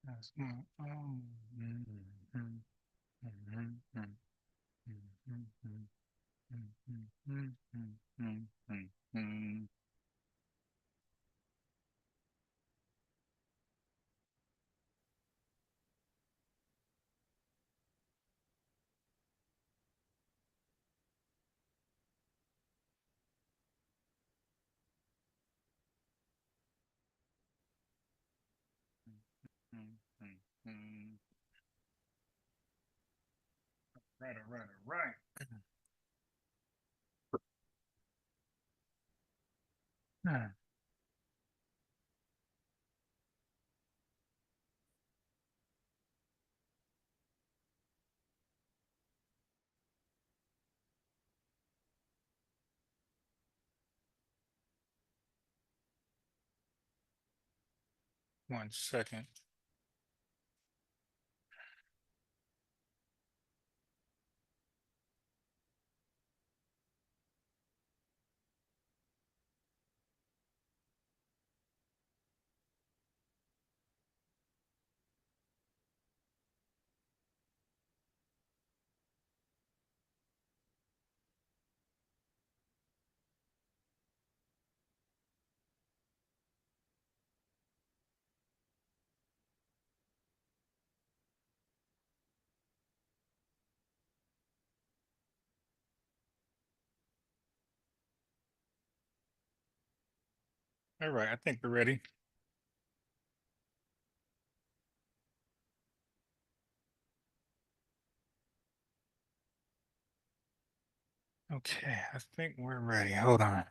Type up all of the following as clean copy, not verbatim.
Right, all right, all right. 1 second. All right, I think we're ready. Okay, I think we're ready. Hold on.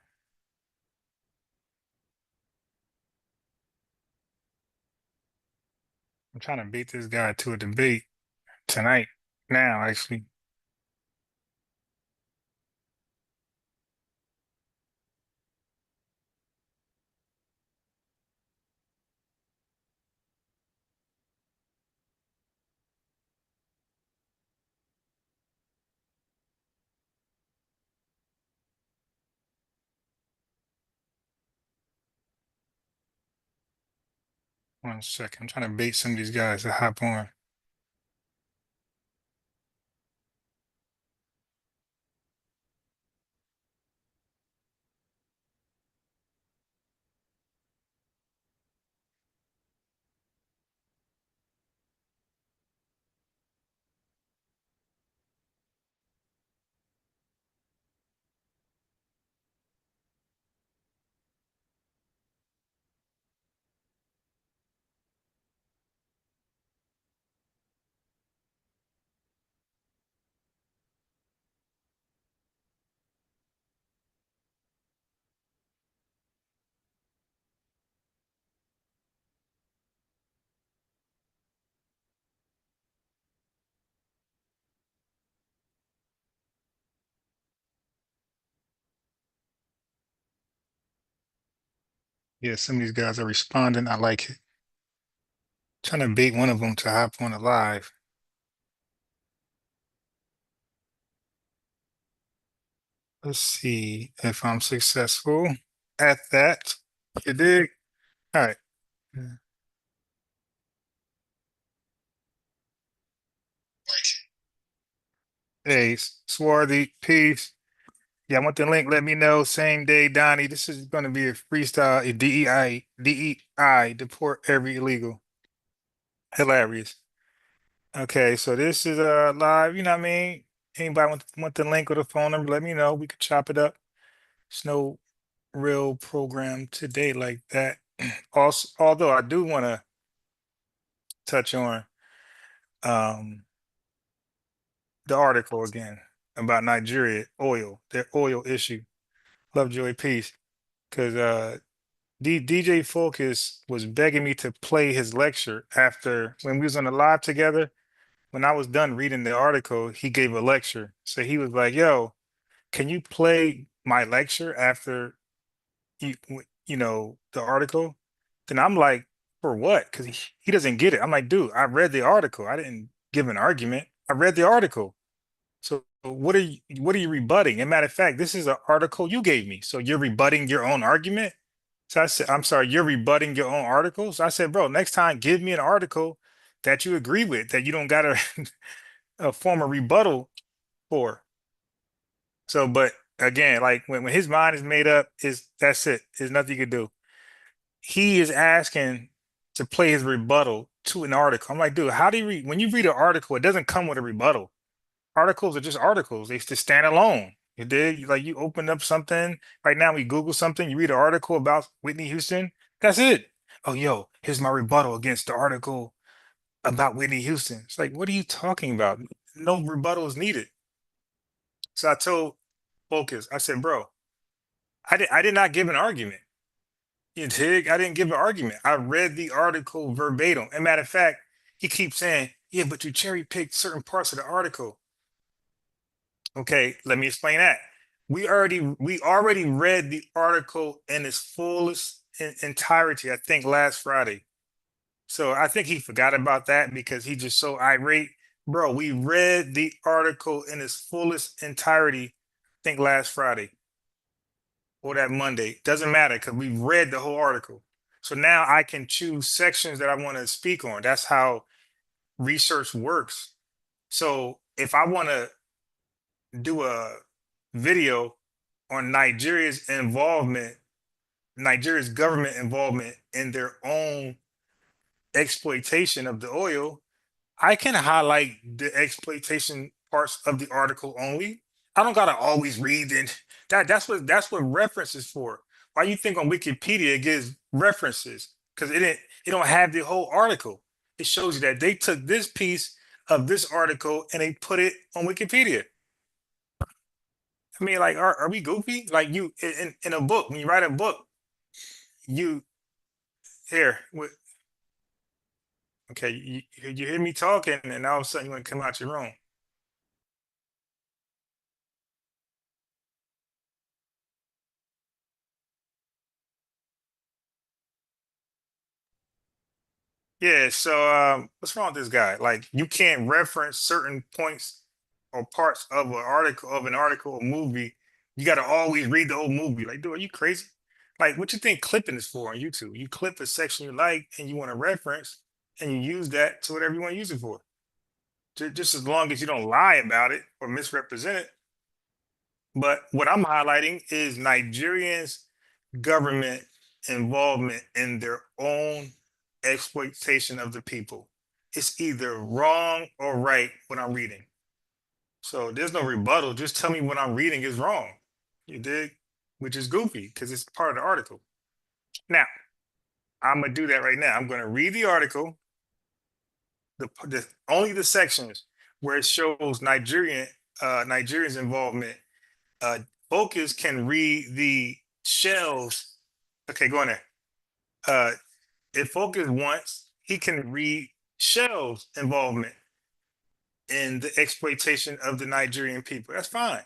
I'm trying to beat this guy to a debate tonight. Now, actually. 1 second. I'm trying to bait some of these guys to hop on. Yeah, some of these guys are responding. I like it. Trying to bait one of them to hop on a live. Let's see if I'm successful at that. You dig? All right. Hey, Swarthy, peace. Yeah, I want the link. Let me know. Same day, Donnie. This is going to be a freestyle, a DEI, deport every illegal. Hilarious. Okay, so this is live. You know what I mean? Anybody want the link or the phone number? Let me know. We could chop it up. It's no real program today like that. Also, although I do want to touch on um the article again about Nigeria oil, their oil issue. Love, joy, peace. Because DJ Focus was begging me to play his lecture after when we was on the live together. When I was done reading the article, he gave a lecture. So he was like, "Yo, can you play my lecture after the article?" Then I'm like, "For what?" Because he doesn't get it. I'm like, "Dude, I read the article. I didn't give an argument. I read the article. So what are you rebutting? And matter of fact, this is an article you gave me. So you're rebutting your own argument." So I said, I'm sorry, you're rebutting your own articles. I said, bro, next time give me an article that you agree with, that you don't got a form of rebuttal for. So, but again, like when his mind is made up, is that's it. There's nothing you can do. He is asking to play his rebuttal to an article. I'm like, dude, how do you read when you read an article, it doesn't come with a rebuttal. Articles are just articles. They just stand alone. You did like you open up something right now, we Google something, you read an article about Whitney Houston, that's it. Oh, yo, here's my rebuttal against the article about Whitney Houston. It's like, what are you talking about? No rebuttal is needed. So I told Focus, I said, bro, I did not give an argument. You dig? I didn't give an argument. I read the article verbatim. And matter of fact, he keeps saying, yeah, but you cherry picked certain parts of the article. Okay, let me explain that. We already read the article in its fullest entirety, I think last Friday. So I think he forgot about that because he just so irate. Bro, we read the article in its fullest entirety, I think last Friday or that Monday. Doesn't matter because we've read the whole article. So now I can choose sections that I want to speak on. That's how research works. So if I want to do a video on Nigeria's government involvement in their own exploitation of the oil, I can highlight the exploitation parts of the article only. I don't gotta always read it. That's what reference is for. Why you think on Wikipedia it gives references? Because it don't have the whole article. It shows you that they took this piece of this article and they put it on Wikipedia. I mean, like, are we goofy? Like you in a book, when you write a book, you here. Okay, you hear me talking, and all of a sudden you want to come out your room. Yeah, so what's wrong with this guy? Like, you can't reference certain points or parts of an article or movie. You got to always read the whole movie. Like, dude, are you crazy? Like, what you think clipping is for on YouTube? You clip a section you like and you want to reference, and you use that to whatever you want to use it for. Just as long as you don't lie about it or misrepresent it. But what I'm highlighting is Nigerians' government involvement in their own exploitation of the people. It's either wrong or right what I'm reading. So there's no rebuttal. Just tell me what I'm reading is wrong. You dig? Which is goofy because it's part of the article. Now, I'm gonna do that right now. I'm gonna read the article, the only the sections where it shows Nigerians involvement. uh Focus can read the shells. Okay, go in there. If Focus wants, he can read Shell's involvement in the exploitation of the Nigerian people. That's fine.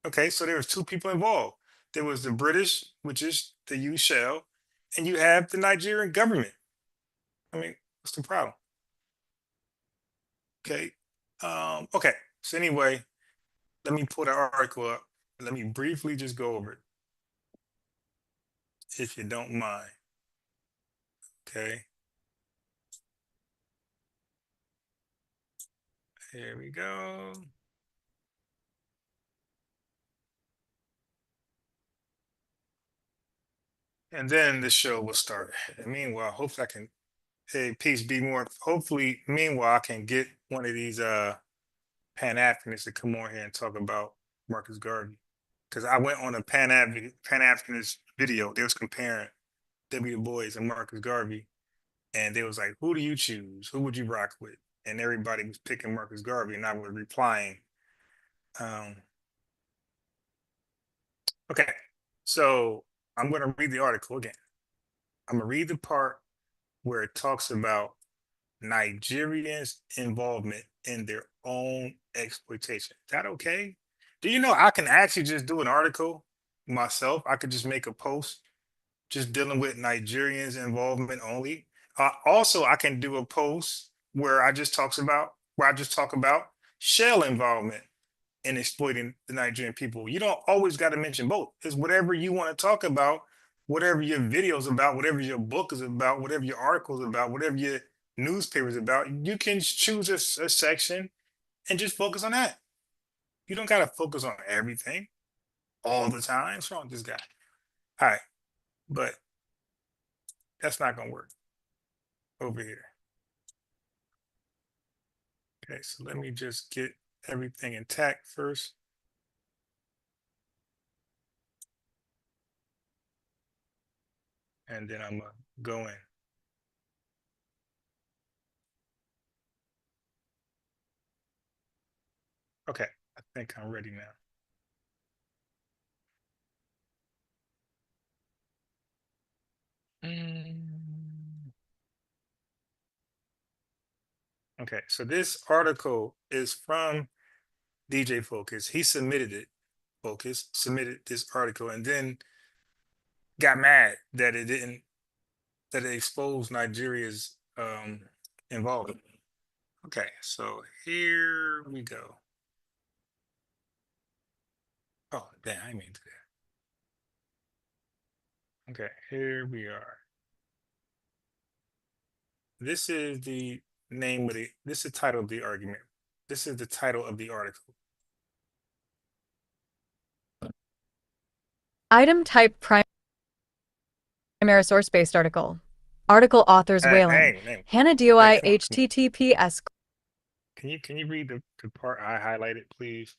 Okay, so there was two people involved. There was the British, which is the U Shell, and you have the Nigerian government. I mean, what's the problem? Okay. Okay. So anyway, let me pull the article up. Let me briefly just go over it, if you don't mind. Okay. Here we go. And then the show will start. And meanwhile, hopefully I can, hey, peace be more. Hopefully, meanwhile, I can get one of these Pan Africanists to come on here and talk about Marcus Garvey. Because I went on a Pan Africanist video. They was comparing W. Du Bois and Marcus Garvey. And they was like, who do you choose? Who would you rock with? And everybody was picking Marcus Garvey, and I was replying. Um, okay, so I'm going to read the article again. I'm going to read the part where it talks about Nigerians' involvement in their own exploitation. Is that okay? Do you know I can actually just do an article myself? I could just make a post just dealing with Nigerians' involvement only. Also, I can do a post where I just talk about Shell involvement in exploiting the Nigerian people. You don't always got to mention both. It's whatever you want to talk about, whatever your video's about, whatever your book is about, whatever your article is about, whatever newspapers about, you can choose a section and just focus on that. You don't got to focus on everything all the time. What's wrong with this guy? All right, but that's not going to work over here. Okay, so let me just get everything intact first. And then I'm going to go in. Okay, I think I'm ready now. Okay, so this article is from DJ Focus. He submitted it. Focus submitted this article and then got mad that it didn't, that it exposed Nigeria's involvement. Okay, so here we go. Oh, damn, I mean to that. Okay, here we are. This is the name of the, this is the title of the argument. This is the title of the article. Item type primary source-based article. Article authors Whalen, Hannah Hey, DOI come on, come on. HTTPS. Can you read the part I highlighted, please?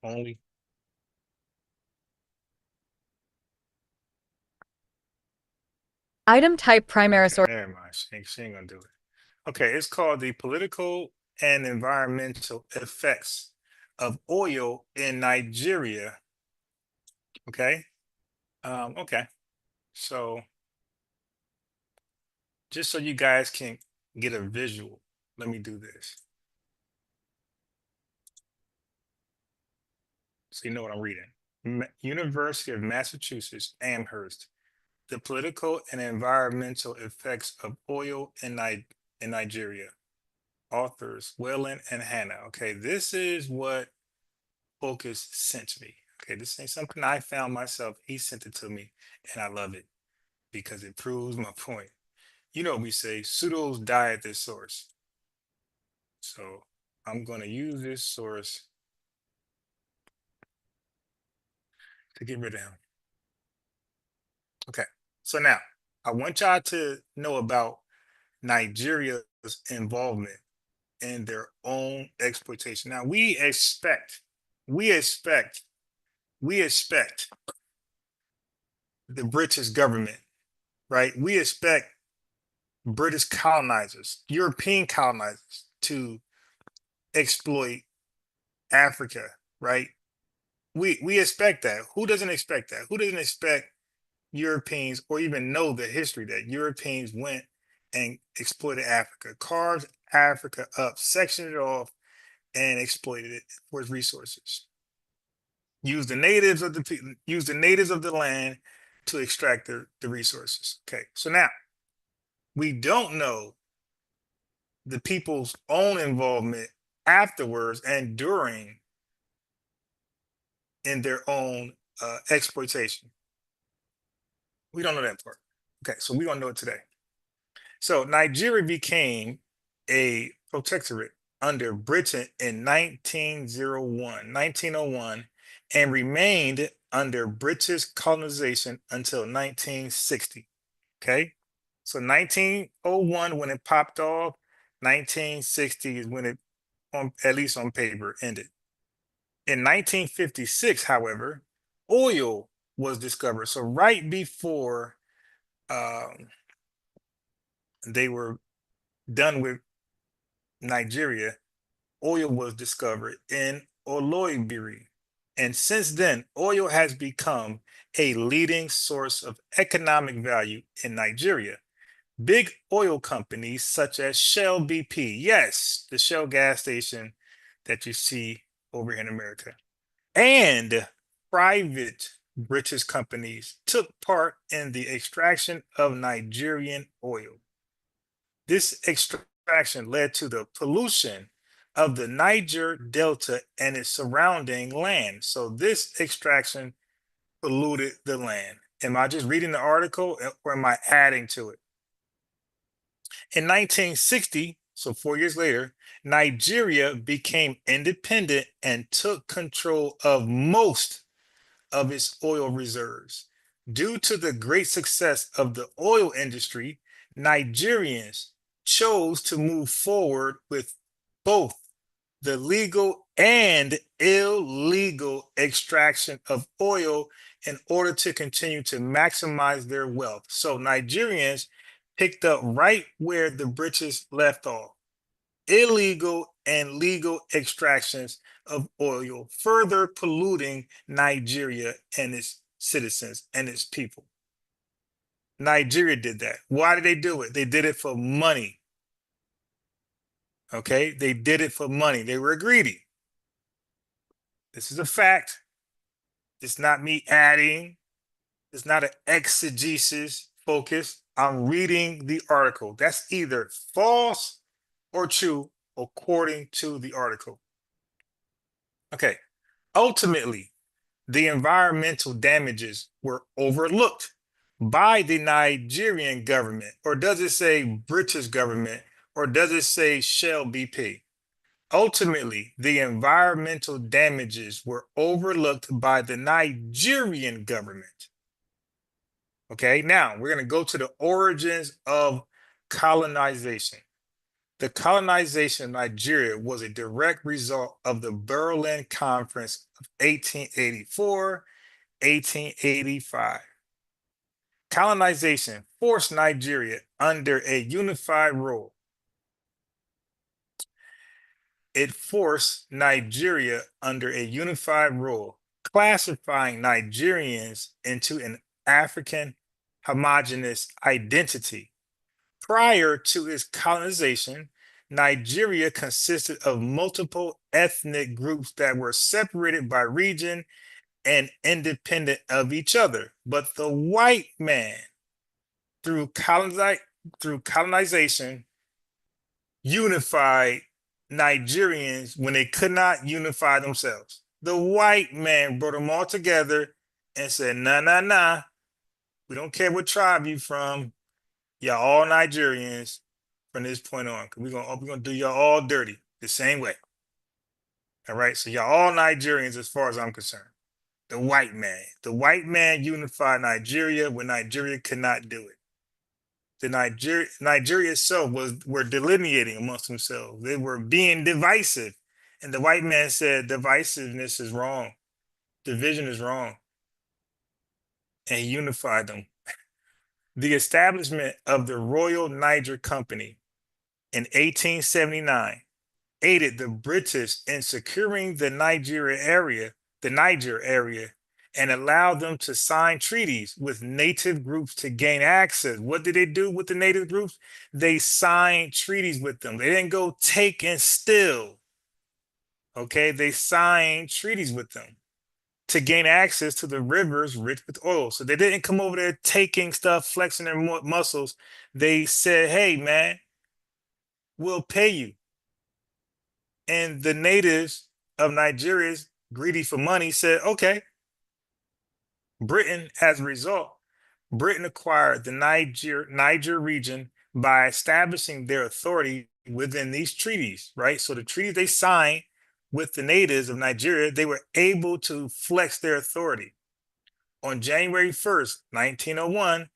Only. Item type primary Okay, source. never mind. She ain't gonna do it. Okay, it's called the political and environmental effects of oil in Nigeria. Okay. Okay. So just so you guys can get a visual, let me do this. So you know what I'm reading. University of Massachusetts, Amherst. The political and environmental effects of oil in Nigeria. Authors Whalen and Hannah. Okay, this is what Focus sent me. Okay, this ain't something I found myself. He sent it to me, and I love it because it proves my point. You know, we say pseudos die at this source. So I'm going to use this source to get rid of him. Okay, so now I want y'all to know about Nigeria's involvement in their own exploitation. Now we expect, we expect the British government, right? We expect British colonizers, European colonizers to exploit Africa, right? We expect that. Who doesn't expect that? Who doesn't expect Europeans or even know the history that Europeans went and exploited Africa, carved Africa up, sectioned it off, and exploited it for its resources. Use the natives of the land to extract the resources. Okay, so now we don't know the people's own involvement afterwards and during in their own exploitation. We don't know that part. Okay, so we don't know it today. So Nigeria became a protectorate under Britain in 1901, and remained under British colonization until 1960. Okay, so 1901 when it popped off, 1960 is when it, on at least on paper, ended. In 1956, however, oil was discovered. So right before um, they were done with Nigeria, oil was discovered in Oloibiri. And since then, oil has become a leading source of economic value in Nigeria. Big oil companies such as Shell BP, yes, the Shell gas station that you see over here in America, and private British companies took part in the extraction of Nigerian oil. This extraction led to the pollution of the Niger Delta and its surrounding land. So this extraction polluted the land. Am I just reading the article or am I adding to it? In 1960, so 4 years later, Nigeria became independent and took control of most of its oil reserves. Due to the great success of the oil industry, Nigerians chose to move forward with both the legal and illegal extraction of oil in order to continue to maximize their wealth. So Nigerians picked up right where the British left off: illegal and legal extractions of oil, further polluting Nigeria and its citizens and its people. Nigeria did that. Why did they do it? They did it for money. Okay, they did it for money. They were greedy. This is a fact. It's not me adding. It's not an exegesis focus. I'm reading the article. That's either false or true according to the article. Okay. Ultimately, the environmental damages were overlooked by the Nigerian government, or does it say British government, or does it say Shell BP? Ultimately, the environmental damages were overlooked by the Nigerian government. Okay, now we're going to go to the origins of colonization. The colonization of Nigeria was a direct result of the Berlin Conference of 1884, 1885. Colonization forced Nigeria under a unified rule. It forced Nigeria under a unified rule, classifying Nigerians into an African homogeneous identity. Prior to its colonization, Nigeria consisted of multiple ethnic groups that were separated by region and independent of each other. But the white man, through colonization, unified Nigerians when they could not unify themselves. The white man brought them all together and said, nah, nah, nah, we don't care what tribe you from. Y'all all Nigerians from this point on. We're gonna do y'all all dirty the same way. All right. So y'all all Nigerians as far as I'm concerned. The white man. The white man unified Nigeria when Nigeria could not do it. The Nigeria itself were delineating amongst themselves. They were being divisive. And the white man said divisiveness is wrong. Division is wrong. And he unified them. The establishment of the Royal Niger Company in 1879 aided the British in securing the Niger area, and allowed them to sign treaties with native groups to gain access. What did they do with the native groups? They signed treaties with them. They didn't go take and steal. Okay, they signed treaties with them to gain access to the rivers rich with oil. So they didn't come over there taking stuff, flexing their muscles. They said, hey, man, we'll pay you. And the natives of Nigeria, greedy for money, said, okay. Britain, as a result, Britain acquired the Niger region by establishing their authority within these treaties, right? So the treaties they signed with the natives of Nigeria, they were able to flex their authority. On January 1st, 1901,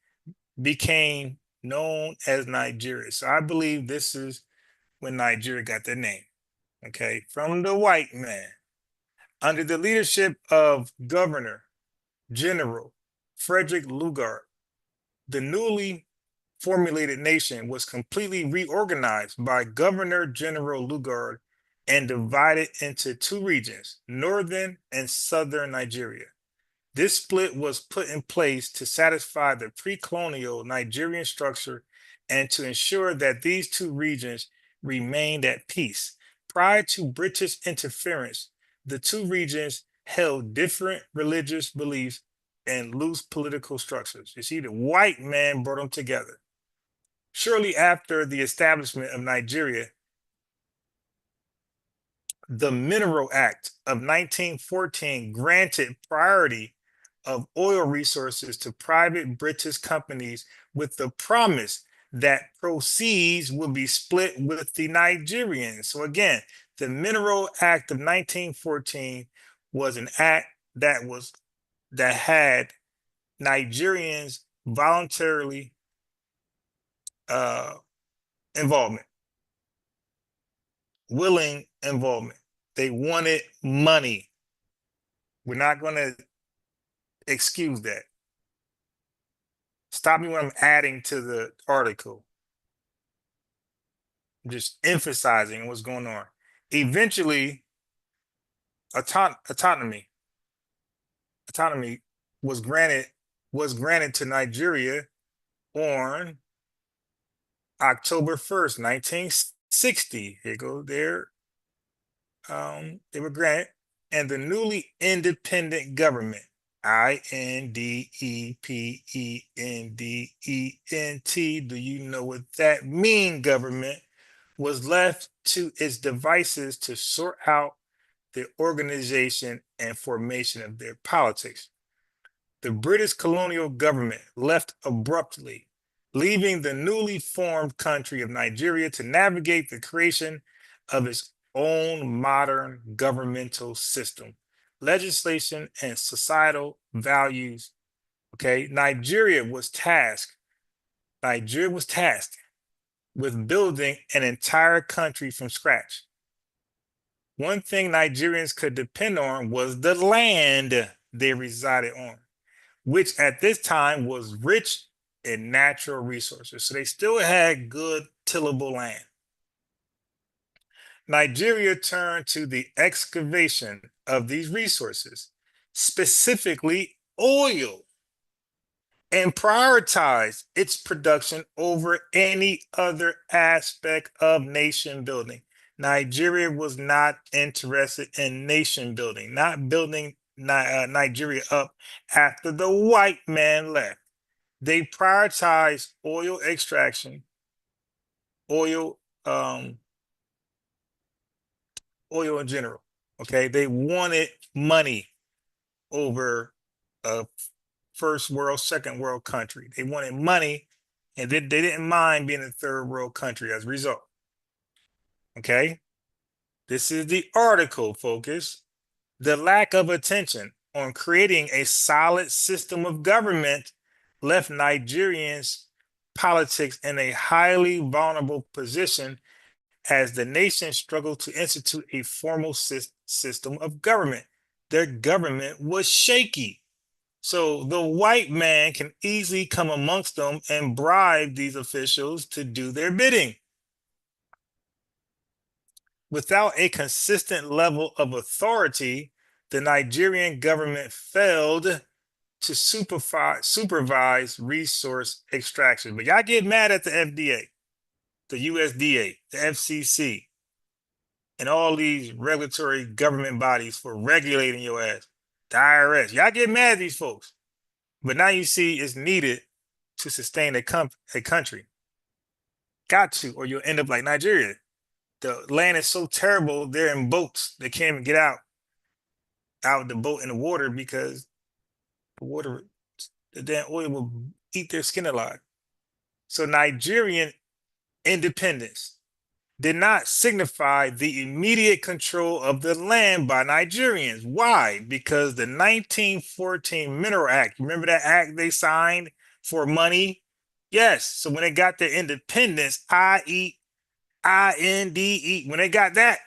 became known as Nigeria. So I believe this is when Nigeria got their name, okay, from the white man. Under the leadership of Governor General Frederick Lugard, the newly formulated nation was completely reorganized by Governor General Lugard and divided into two regions, northern and southern Nigeria. This split was put in place to satisfy the pre-colonial Nigerian structure and to ensure that these two regions remained at peace. Prior to British interference, the two regions held different religious beliefs and loose political structures. You see, the white man brought them together. Shortly after the establishment of Nigeria, the Mineral Act of 1914 granted priority of oil resources to private British companies with the promise that proceeds will be split with the Nigerians. So again, the Mineral Act of 1914 was an act that had Nigerians voluntarily uh, involvement, willing involvement. They wanted money. We're not going to excuse that. Stop me when I'm adding to the article. I'm just emphasizing what's going on. Eventually, autonomy was granted to Nigeria on October 1st, 1960. Here go there. They were granted, and the newly independent government, Independent. Do you know what that mean, government? Was left to its devices to sort out the organization and formation of their politics. The British colonial government left abruptly, leaving the newly formed country of Nigeria to navigate the creation of its own modern governmental system, legislation, and societal values. Okay, Nigeria was tasked with building an entire country from scratch. One thing Nigerians could depend on was the land they resided on, which at this time was rich in natural resources. So they still had good tillable land. Nigeria turned to the excavation of these resources, specifically oil, and prioritized its production over any other aspect of nation building. Nigeria was not interested in nation building, not building Nigeria up after the white man left. They prioritized oil extraction, oil, oil in general. Okay, they wanted money over a first world, second world country. They wanted money, and they didn't mind being a third world country as a result. Okay, this is the article focus. The lack of attention on creating a solid system of government left Nigerians' politics in a highly vulnerable position as the nation struggled to institute a formal system of government. Their government was shaky. So the white man can easily come amongst them and bribe these officials to do their bidding. Without a consistent level of authority, the Nigerian government failed to supervise resource extraction. But y'all get mad at the FDA, the USDA, the FCC, and all these regulatory government bodies for regulating your ass. The IRS. Y'all get mad at these folks. But now you see it's needed to sustain a country. Got to, or you'll end up like Nigeria. The land is so terrible, they're in boats. They can't even get out of the boat in the water because the water, the damn oil will eat their skin alive. So Nigerian independence did not signify the immediate control of the land by Nigerians. Why? Because the 1914 Mineral Act, remember that act they signed for money? Yes. So when they got their independence, INDE, when they got that,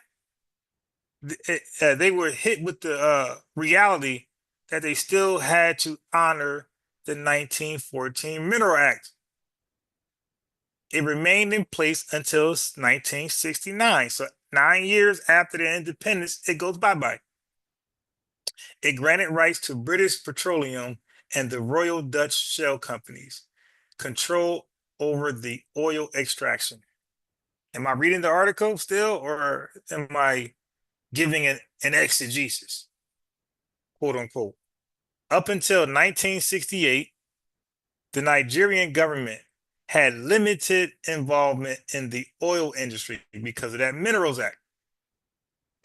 they were hit with the reality that they still had to honor the 1914 Mineral Act. It remained in place until 1969. So 9 years after their independence, it goes bye-bye. It granted rights to British Petroleum and the Royal Dutch Shell Companies, control over the oil extraction. Am I reading the article still, or am I giving an exegesis, quote unquote? Up until 1968, the Nigerian government had limited involvement in the oil industry because of that Minerals Act.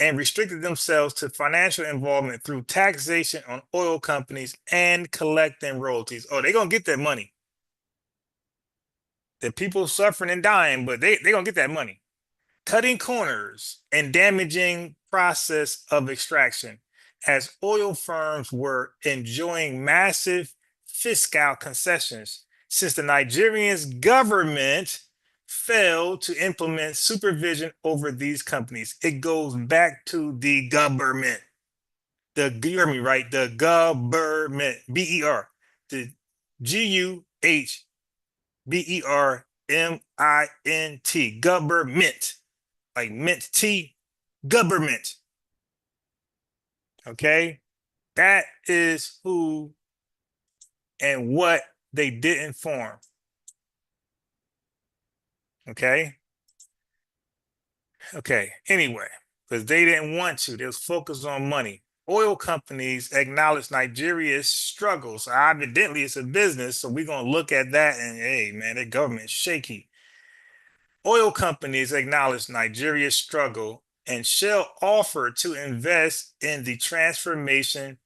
and restricted themselves to financial involvement through taxation on oil companies and collecting royalties. Oh, they're gonna get that money. The people suffering and dying, but they're gonna get that money. Cutting corners and damaging process of extraction, as oil firms were enjoying massive fiscal concessions since the Nigerian government failed to implement supervision over these companies. It goes back to the government. You heard me right, the government, BER, the GUHBERMINT, government, like mint tea, government. Okay, that is who and what they didn't form. Okay, anyway, because they didn't want to, they was focused on money. Oil companies acknowledge Nigeria's struggles. Evidently, it's a business, so we're gonna look at that and hey, man, the government's shaky. Oil companies acknowledge Nigeria's struggle, and Shell offered to invest in the transformation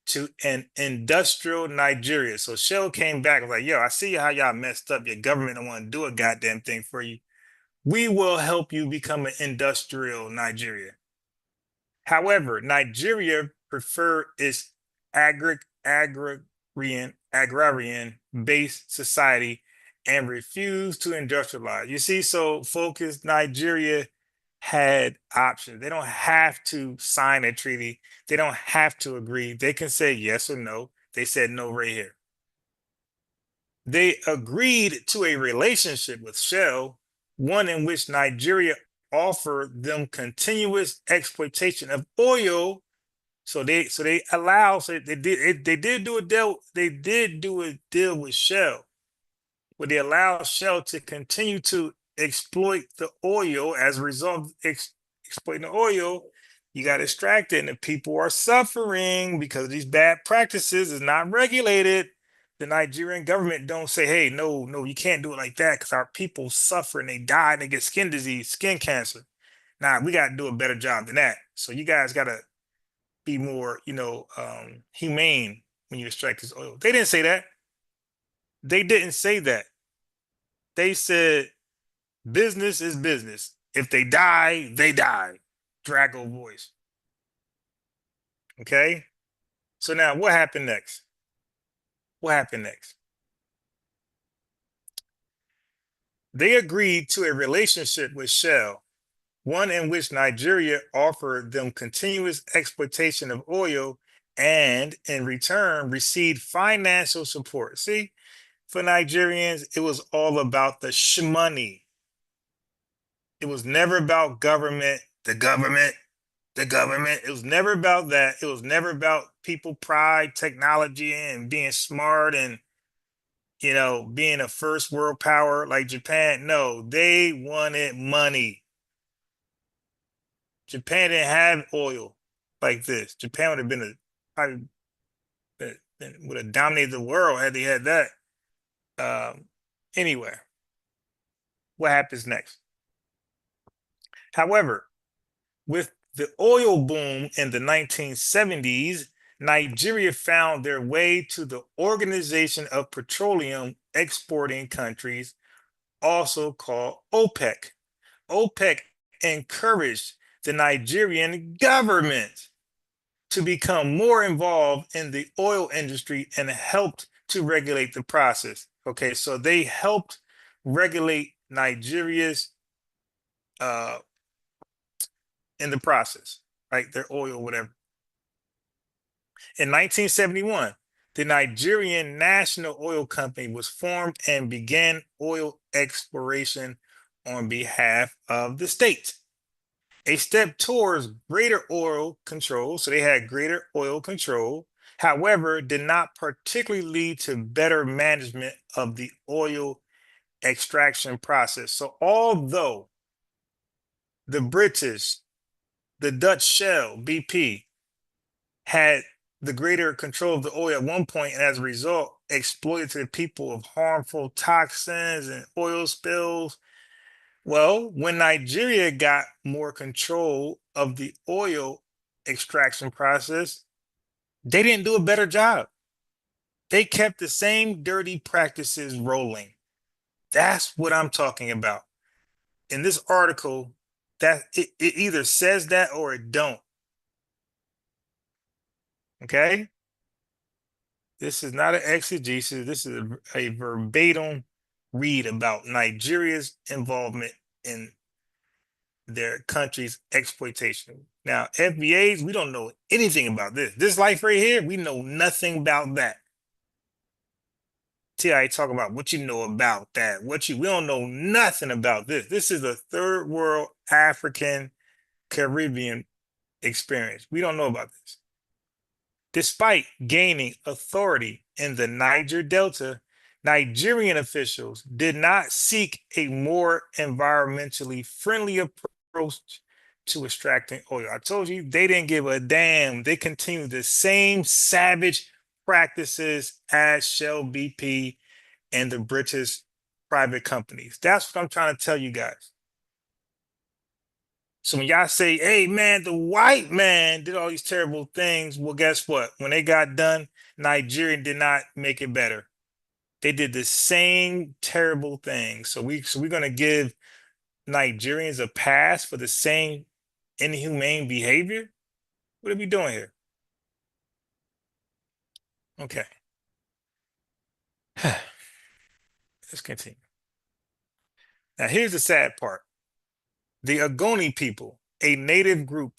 to an industrial Nigeria. So Shell came back and was like, yo, I see how y'all messed up. Your government don't want to do a goddamn thing for you. We will help you become an industrial Nigeria. However, Nigeria preferred its agrarian based society and refused to industrialize. You see, so focused Nigeria had options. They don't have to sign a treaty. They don't have to agree. They can say yes or no. They said no right here. They agreed to a relationship with Shell, one in which Nigeria offered them continuous exploitation of oil. They did do a deal with Shell, where they allowed Shell to continue to exploit the oil. As a result of exploiting the oil, you got extracted, and the people are suffering because of these bad practices. Is not regulated. The Nigerian government don't say, "Hey, no, no, you can't do it like that," because our people suffer and they die and they get skin disease, skin cancer. Nah, we got to do a better job than that. So you guys got to be more, humane when you extract this oil. They didn't say that. They didn't say that. They said business is business. If they die, they die. Draco voice. Okay. So now what happened next? What happened next? They agreed to a relationship with Shell, one in which Nigeria offered them continuous exploitation of oil and in return received financial support. See, for Nigerians, it was all about the shmoney. It was never about government, the government, the government. It was never about that. It was never about people pride, technology, and being smart and being a first world power like Japan. No, they wanted money. Japan didn't have oil like this. Japan would have been probably would have dominated the world had they had that. Anyway, what happens next? However, with the oil boom in the 1970s, Nigeria found their way to the Organization of Petroleum Exporting Countries, also called OPEC. OPEC encouraged the Nigerian government to become more involved in the oil industry and helped to regulate the process. Okay, so they helped regulate Nigeria's uh, in the process, right? Their oil, whatever. In 1971, the Nigerian National Oil Company was formed and began oil exploration on behalf of the state. A step towards greater oil control, so they had greater oil control, however, did not particularly lead to better management of the oil extraction process. So, although the British, the Dutch Shell, BP, had the greater control of the oil at one point, and as a result, exploited the people of harmful toxins and oil spills, Well, when Nigeria got more control of the oil extraction process, they didn't do a better job. They kept the same dirty practices rolling. That's what I'm talking about. In this article, that it either says that or it don't. Okay? This is not an exegesis. This is a verbatim read about Nigeria's involvement in their country's exploitation. Now, FBAs, we don't know anything about this. This life right here, we know nothing about that. TI talk about what you know about that. We don't know nothing about this. This is a third world African Caribbean experience. We don't know about this. Despite gaining authority in the Niger Delta, Nigerian officials did not seek a more environmentally friendly approach to extracting oil. I told you they didn't give a damn. They continued the same savage practices as Shell BP and the British private companies. That's what I'm trying to tell you guys. So when y'all say, hey man, the white man did all these terrible things, well, guess what? When they got done, Nigeria did not make it better. They did the same terrible thing. So we're gonna give Nigerians a pass for the same inhumane behavior? What are we doing here? Okay. Let's continue. Now here's the sad part. The Ogoni people, a native group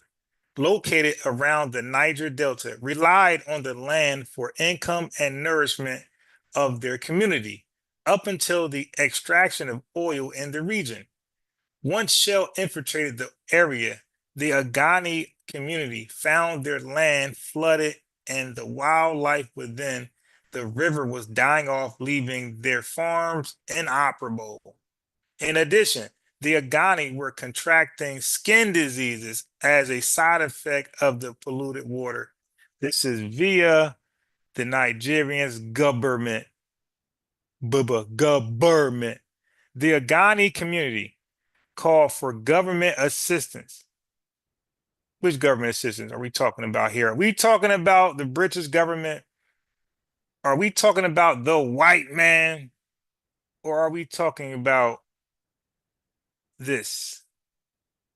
located around the Niger Delta, relied on the land for income and nourishment of their community up until the extraction of oil in the region. Once Shell infiltrated the area, the Agani community found their land flooded and the wildlife within the river was dying off, leaving their farms inoperable. In addition, the Agani were contracting skin diseases as a side effect of the polluted water. This is via the Nigerian's government. Government. The Agani community called for government assistance. Which government assistance are we talking about here? Are we talking about the British government? Are we talking about the white man? Or are we talking about this?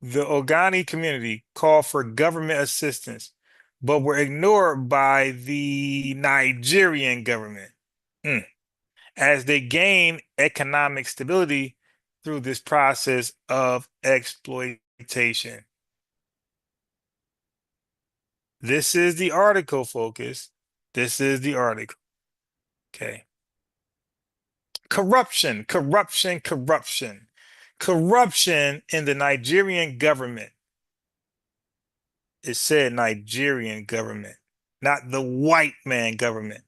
The Ogani community called for government assistance, but were ignored by the Nigerian government. Mm. As they gain economic stability through this process of exploitation. This is the article, focus. This is the article. Okay. Corruption, corruption, corruption. Corruption in the Nigerian government. It said Nigerian government, not the white man government,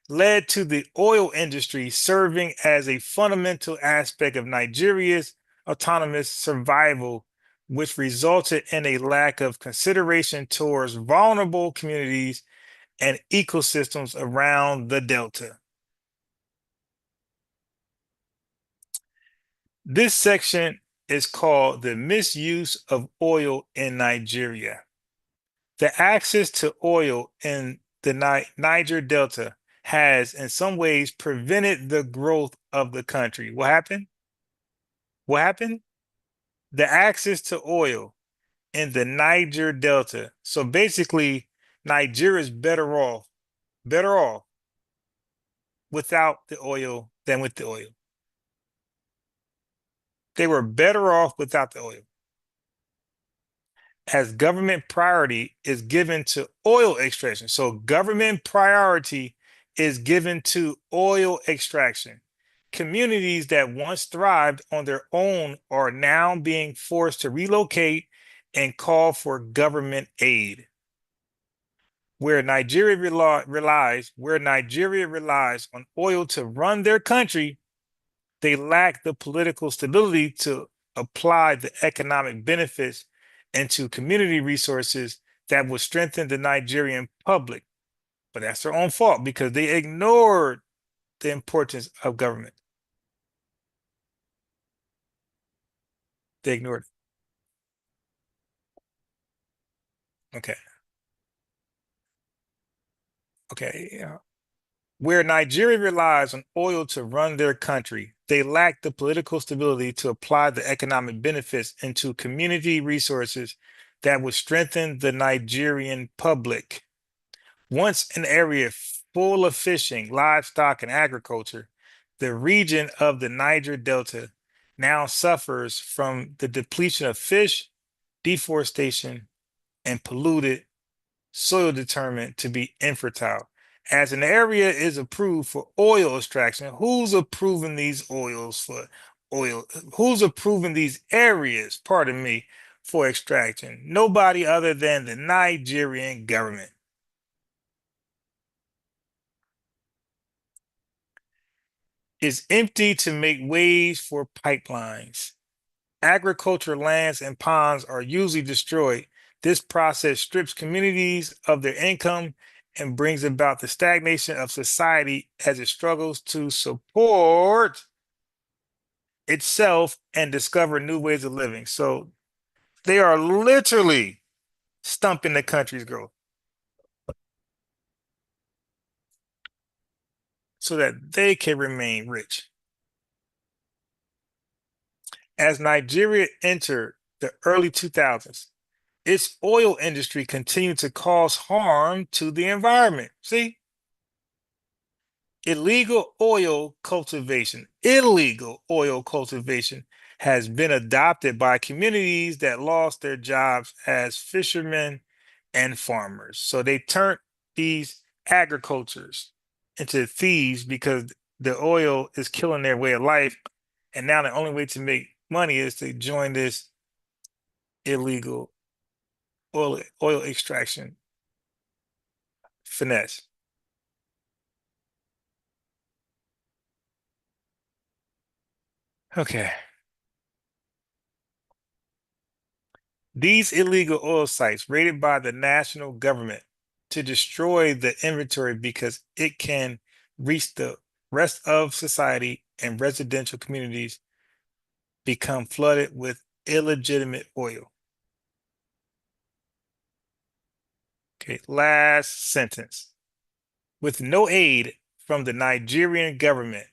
led to the oil industry serving as a fundamental aspect of Nigeria's autonomous survival, which resulted in a lack of consideration towards vulnerable communities and ecosystems around the Delta. This section is called the misuse of oil in Nigeria. The access to oil in the Niger Delta has, in some ways, prevented the growth of the country. What happened? What happened? The access to oil in the Niger Delta. So basically, Nigeria is better off without the oil than with the oil. They were better off without the oil. As government priority is given to oil extraction. So government priority is given to oil extraction. Communities that once thrived on their own are now being forced to relocate and call for government aid. Where Nigeria relies on oil to run their country, they lack the political stability to apply the economic benefits into community resources that would strengthen the Nigerian public. But that's their own fault because they ignored the importance of government. They ignored it. Okay. Okay. Yeah. Where Nigeria relies on oil to run their country, they lack the political stability to apply the economic benefits into community resources that would strengthen the Nigerian public. Once an area full of fishing, livestock, and agriculture, the region of the Niger Delta now suffers from the depletion of fish, deforestation, and polluted soil determined to be infertile. As an area is approved for oil extraction, who's approving these oils for oil? Who's approving these areas, pardon me, for extraction? Nobody other than the Nigerian government. It's empty to make ways for pipelines. Agricultural lands and ponds are usually destroyed. This process strips communities of their income and brings about the stagnation of society as it struggles to support itself and discover new ways of living. So they are literally stumping the country's growth so that they can remain rich. As Nigeria entered the early 2000s, its oil industry continued to cause harm to the environment. See, illegal oil cultivation has been adopted by communities that lost their jobs as fishermen and farmers. So they turned these agricultures into thieves because the oil is killing their way of life. And now the only way to make money is to join this illegal oil extraction finesse. Okay. These illegal oil sites rated by the national government to destroy the inventory because it can reach the rest of society and residential communities become flooded with illegitimate oil. Okay, last sentence. With no aid from the Nigerian government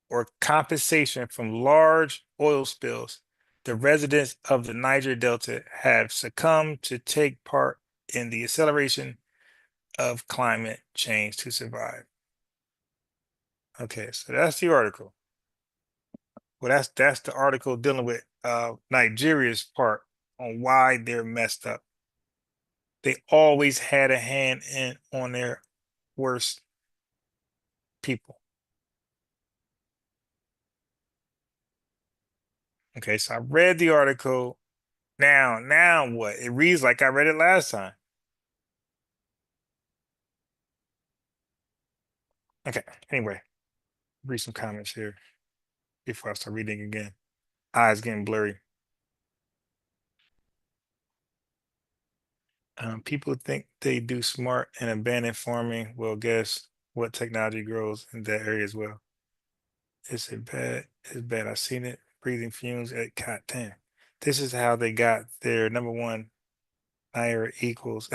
or compensation from large oil spills, the residents of the Niger Delta have succumbed to take part in the acceleration of climate change to survive. Okay, so that's the article. Well, that's the article dealing with Nigeria's part on why they're messed up. They always had a hand in on their worst people. Okay, so I read the article. Now what? It reads like I read it last time. Okay, anyway, read some comments here before I start reading again. Eyes getting blurry. People think they do smart and abandon farming. Well, guess what technology grows in that area as well? It's a bad. It's bad. I've seen it. Breathing fumes at COT 10. This is how they got their number one naira equals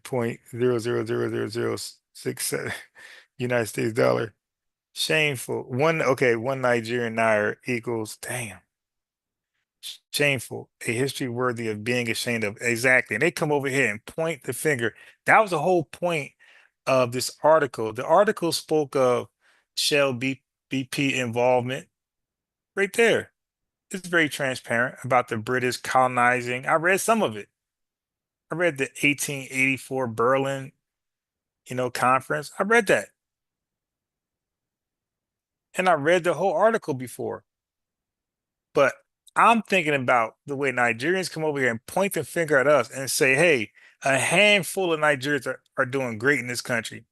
point zero zero zero zero zero 0.00067 United States dollar. Shameful. One Nigerian naira equals damn. Shameful. A history worthy of being ashamed of. Exactly. And they come over here and point the finger. That was the whole point of this article. The article spoke of Shell BP involvement right there. It's very transparent about the British colonizing. I read some of it. I read the 1884 Berlin, conference. I read that. And I read the whole article before. But I'm thinking about the way Nigerians come over here and point the finger at us and say, hey, a handful of Nigerians are doing great in this country.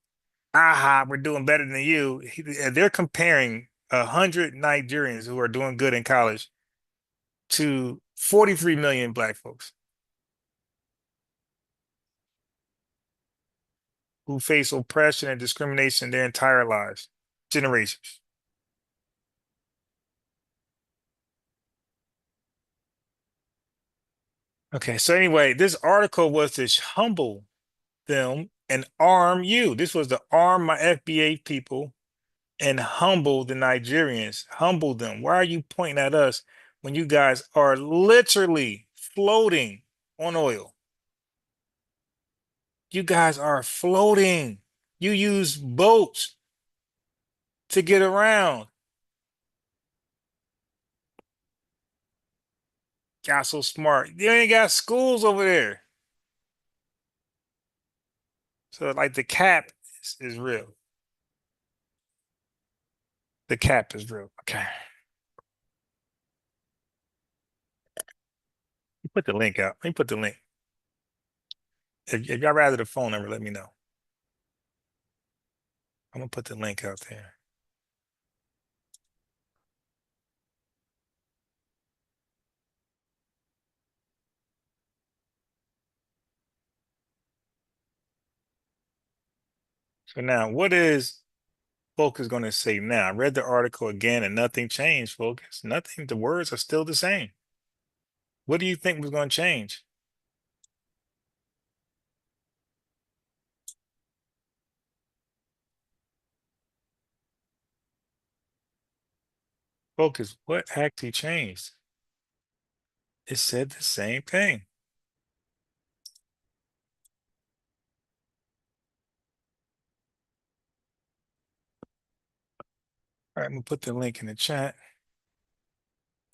Aha, we're doing better than you. They're comparing 100 Nigerians who are doing good in college to 43 million black folks who face oppression and discrimination their entire lives, generations. Okay, so anyway, this article was to humble them and arm you. This was to arm my FBA people and humble the Nigerians. Humble them. Why are you pointing at us when you guys are literally floating on oil? You guys are floating. You use boats to get around. Got so smart. You ain't got schools over there. So like the cap is real. The cap is real. Okay. You put the link out. Let me put the link. If y'all rather the phone number, let me know. I'm gonna put the link out there. So now, what is Focus going to say now? I read the article again, and nothing changed, Focus. Nothing. The words are still the same. What do you think was going to change? Focus. What actually changed? It said the same thing. All right, I'm gonna put the link in the chat,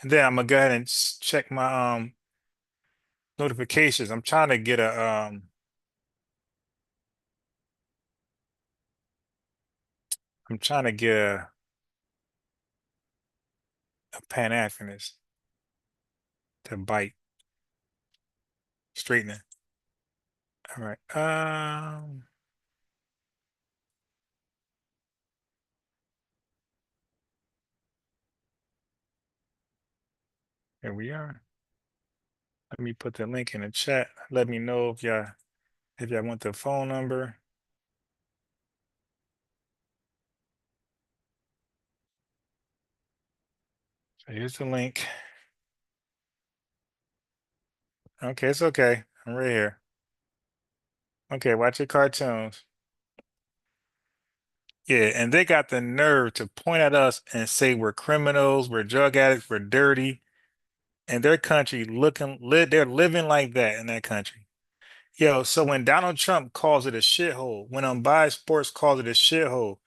and then I'm gonna go ahead and check my notifications. I'm trying to get a Pan-Africanist to bite straightening. All right. Here we are. Let me put the link in the chat. Let me know if y'all want the phone number. So here's the link. Okay, it's okay. I'm right here. Okay, watch your cartoons. Yeah, and they got the nerve to point at us and say we're criminals, we're drug addicts, we're dirty. And their country they're living like that in that country. Yo, so when Donald Trump calls it a shithole, when Unbiased Sports calls it a shithole,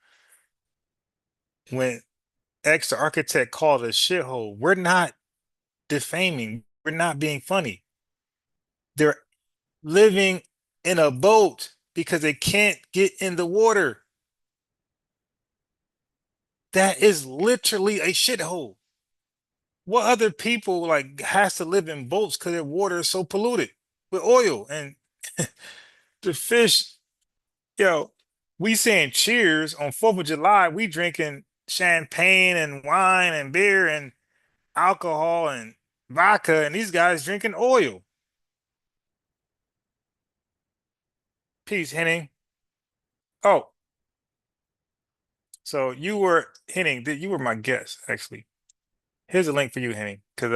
when X the architect called it a shithole, we're not defaming, we're not being funny. They're living in a boat because they can't get in the water. That is literally a shithole. What other people like has to live in boats because their water is so polluted with oil and the fish? Yo, we saying cheers on 4th of July. We drinking champagne and wine and beer and alcohol and vodka, and these guys drinking oil. Peace, Henning. Oh, so you were Henning, you were my guest, actually. Here's a link for you, Henning, because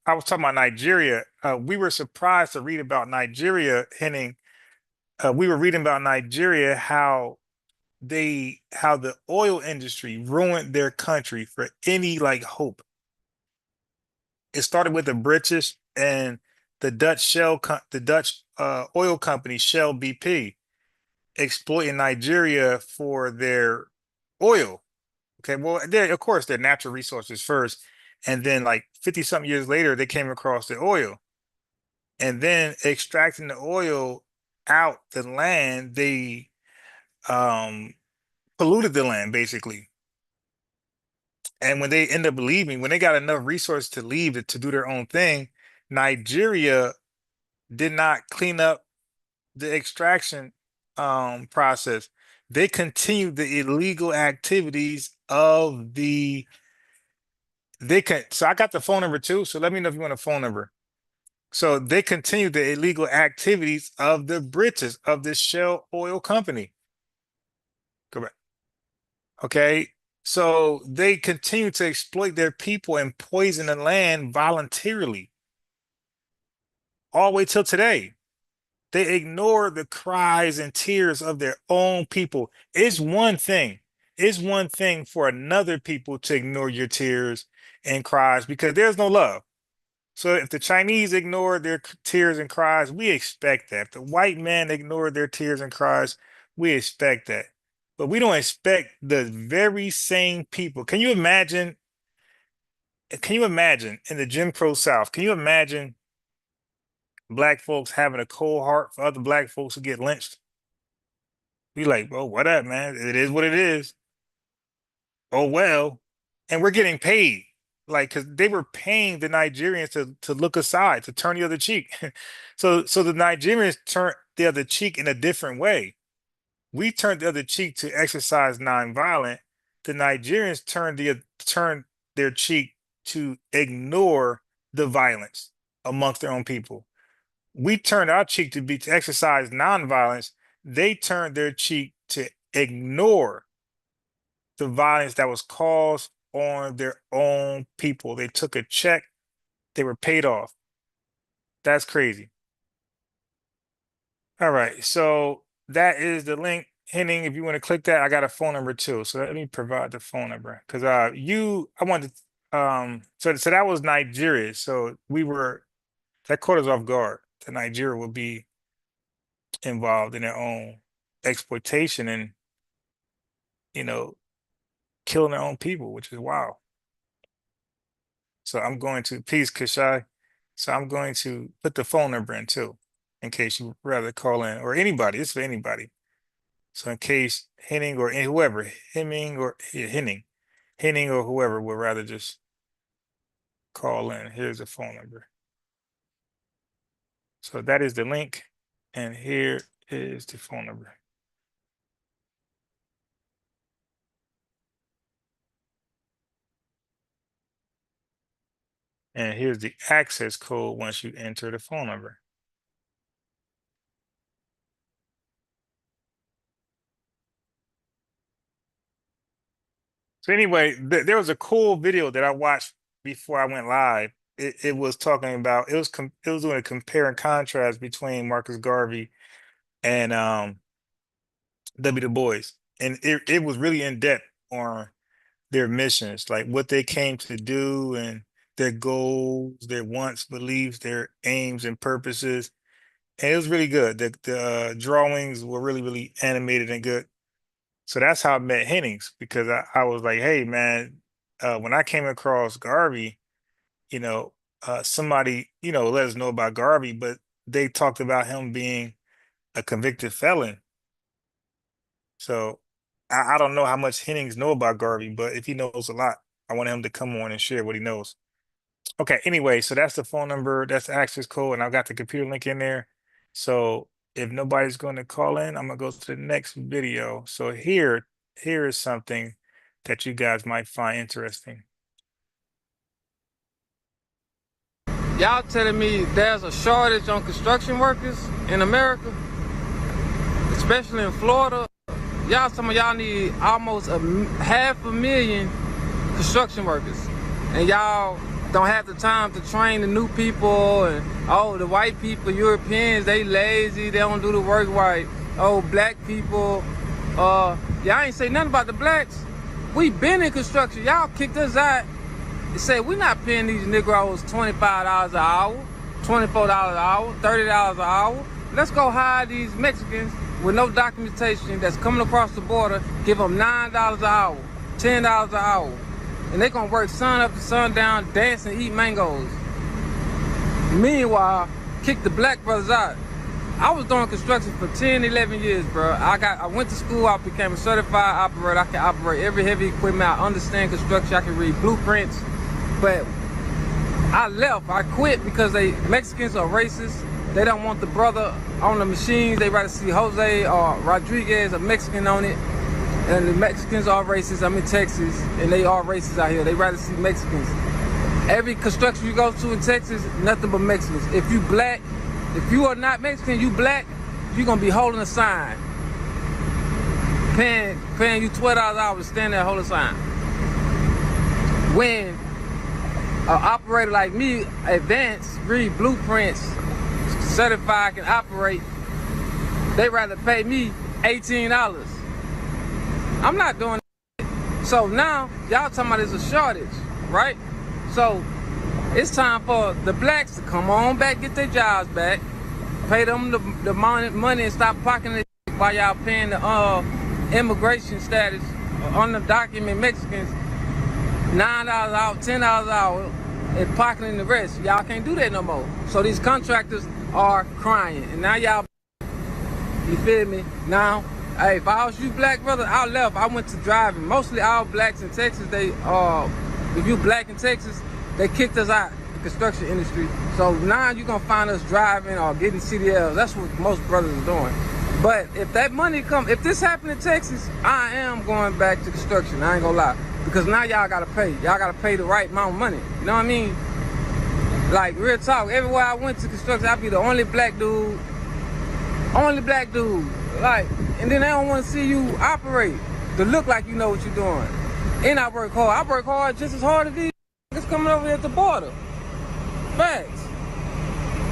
I was talking about Nigeria. We were surprised to read about Nigeria, Henning. We were reading about Nigeria, how the oil industry ruined their country for any like hope. It started with the British and the Dutch oil company Shell BP exploiting Nigeria for their oil. Okay, well, of course their natural resources first, and then like 50 something years later they came across the oil, and then extracting the oil out the land, they um polluted the land basically. And when they end up leaving, when they got enough resources to leave to do their own thing, Nigeria did not clean up the extraction process. They continued the illegal activities of so I got the phone number too. So let me know if you want a phone number. So they continued the illegal activities of the British, of the Shell Oil Company. Correct. Okay. So they continue to exploit their people and poison the land voluntarily. all the way till today. They ignore the cries and tears of their own people. It's one thing. It's one thing for another people to ignore your tears and cries because there's no love. So if the Chinese ignore their tears and cries, we expect that. If the white man ignored their tears and cries, we expect that. But we don't expect the very same people. Can you imagine? Can you imagine in the Jim Crow South? Can you imagine black folks having a cold heart for other black folks who get lynched? Be like, well, what up, man? It is what it is. Oh well. And we're getting paid. Like, because they were paying the Nigerians to look aside, to turn the other cheek. So the Nigerians turned the other cheek in a different way. We turned the other cheek to exercise nonviolent. The Nigerians turned their cheek to ignore the violence amongst their own people. We turned our cheek to exercise nonviolence. They turned their cheek to ignore the violence that was caused on their own people. They took a check, they were paid off. That's crazy. All right, so that is the link. Henning, if you want to click that, I got a phone number too. So let me provide the phone number because I wanted so that was Nigeria. So that caught us off guard. That Nigeria would be involved in their own exploitation and you know killing their own people, which is wild. So I'm going to peace, Kashai. So I'm going to put the phone number in too, in case you would rather call in, or anybody. It's for anybody. So in case Henning or whoever, Henning or whoever would rather just call in. Here's the phone number. So that is the link, and here is the phone number. And here's the access code once you enter the phone number. So anyway, there was a cool video that I watched before I went live. It was talking about it was doing a compare and contrast between Marcus Garvey and W. Du Bois, and it was really in depth on their missions, like what they came to do and their goals, their wants, beliefs, their aims and purposes. And it was really good. The drawings were really animated and good. So that's how I met Hennings because I was like, hey man, when I came across Garvey, you know, somebody, let us know about Garvey, but they talked about him being a convicted felon. So I don't know how much Hennings know about Garvey, but if he knows a lot, I want him to come on and share what he knows. Okay, anyway, so that's the phone number, that's the access code, and I've got the computer link in there. So if nobody's going to call in, I'm gonna go to the next video. So here is something that you guys might find interesting. Y'all telling me there's a shortage on construction workers in America, especially in Florida. Some of y'all need almost 500,000 construction workers, and y'all don't have the time to train the new people. And the white people, Europeans, they lazy, they don't do the work right. Black people, y'all ain't say nothing about the blacks. We been in construction. Y'all kicked us out. They say we're not paying these Negroes $25 an hour, $24 an hour, $30 an hour. Let's go hire these Mexicans with no documentation that's coming across the border, give them $9 an hour, $10 an hour. And they gonna work sun up to sundown, dance and eat mangoes. Meanwhile, kick the black brothers out. I was doing construction for 10, 11 years, bro. I went to school, I became a certified operator. I can operate every heavy equipment, I understand construction, I can read blueprints. But I left, I quit because Mexicans are racist. They don't want the brother on the machines. They rather see Jose or Rodriguez, a Mexican on it. And the Mexicans are racist. I'm in Texas, and they are racist out here. They rather see Mexicans. Every construction you go to in Texas, nothing but Mexicans. If you black, if you are not Mexican, you black, you're gonna be holding a sign. Paying you $12 an hour to stand there and hold a sign. When an operator like me advance, read blueprints, certified, can operate, they rather pay me $18. I'm not doing that. So now, y'all talking about there's a shortage, right? So it's time for the blacks to come on back, get their jobs back, pay them the money and stop pocketing it while y'all paying the immigration status undocumented Mexicans $9 an hour, $10 an hour, and pocketing the rest. Y'all can't do that no more. So these contractors are crying. And now y'all, you feel me? Now, hey, if I was you black brother, I left. I went to driving. Mostly all blacks in Texas, if you black in Texas, they kicked us out the construction industry. So now you're gonna find us driving or getting CDLs. That's what most brothers are doing. But if that money if this happened in Texas, I am going back to construction. I ain't gonna lie. Because now y'all gotta pay. Y'all gotta pay the right amount of money. You know what I mean? Like, real talk, everywhere I went to construction, I'd be the only black dude. Only black dude. Like, and then they don't wanna see you operate to look like you know what you're doing. And I work hard. I work hard just as hard as these niggas coming over here at the border. Facts.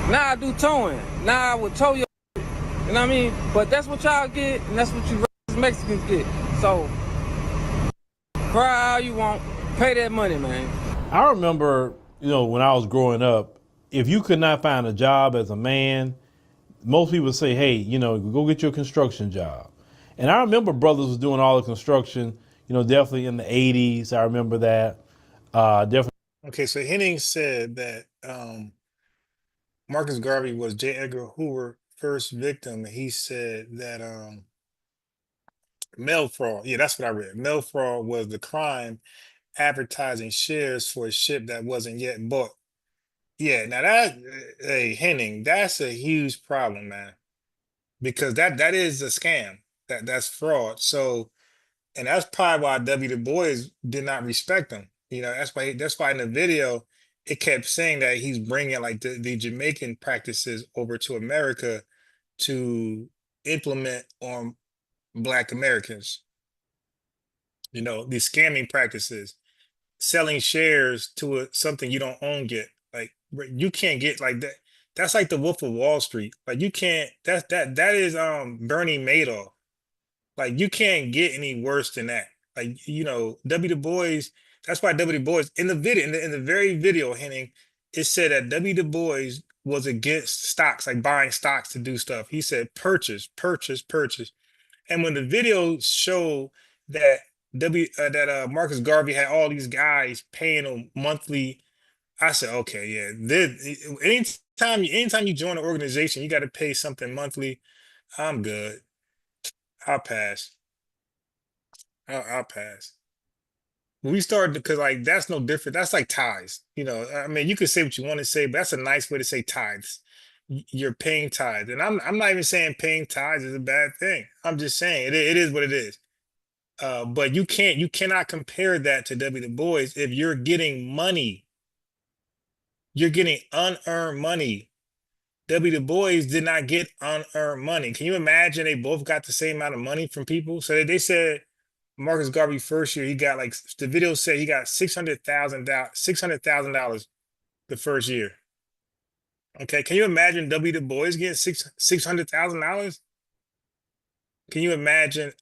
Now I do towing. Now I would tow your, you know what I mean? But that's what y'all get, and that's what you Mexicans get. So, cry all you want, pay that money, man. I remember, when I was growing up, if you could not find a job as a man, most people would say, hey, go get you a construction job. And I remember brothers was doing all the construction, definitely in the 80s. I remember that. Definitely. Okay, so Henning said that Marcus Garvey was J. Edgar Hoover's first victim. And he said that mail fraud, yeah, that's what I read. Mail fraud was the crime advertising shares for a ship that wasn't yet bought. Yeah, now hey, Henning, that's a huge problem, man, because that is a scam. That's fraud. So, and that's probably why W. Du Bois did not respect him. That's why in the video it kept saying that he's bringing like the Jamaican practices over to America to implement on Black Americans. These scamming practices, selling shares to something you don't own yet. Like, you can't get like that. That's like the Wolf of Wall Street. Like, you can't. That is Bernie Madoff. Like, you can't get any worse than that. Like, W. Du Bois. That's why W. Du Bois in the video, in the very video, Henning, it said that W. Du Bois was against stocks, like buying stocks to do stuff. He said purchase, purchase, purchase. And when the video showed that Marcus Garvey had all these guys paying him monthly, I said, okay, yeah. Anytime you join an organization, you got to pay something monthly. I'm good. I'll pass. I'll pass. We started because like that's no different. That's like tithes. I mean, you could say what you want to say, but that's a nice way to say tithes. You're paying tithes, and I'm not even saying paying tithes is a bad thing. I'm just saying it is what it is. But you cannot compare that to W. Du Bois. If you're getting money, you're getting unearned money. W. Du Bois did not get unearned money. Can you imagine they both got the same amount of money from people? So they said Marcus Garvey first year, he got like the video said he got $600,000 the first year. Okay, can you imagine W. Du Bois getting $600,000? Can you imagine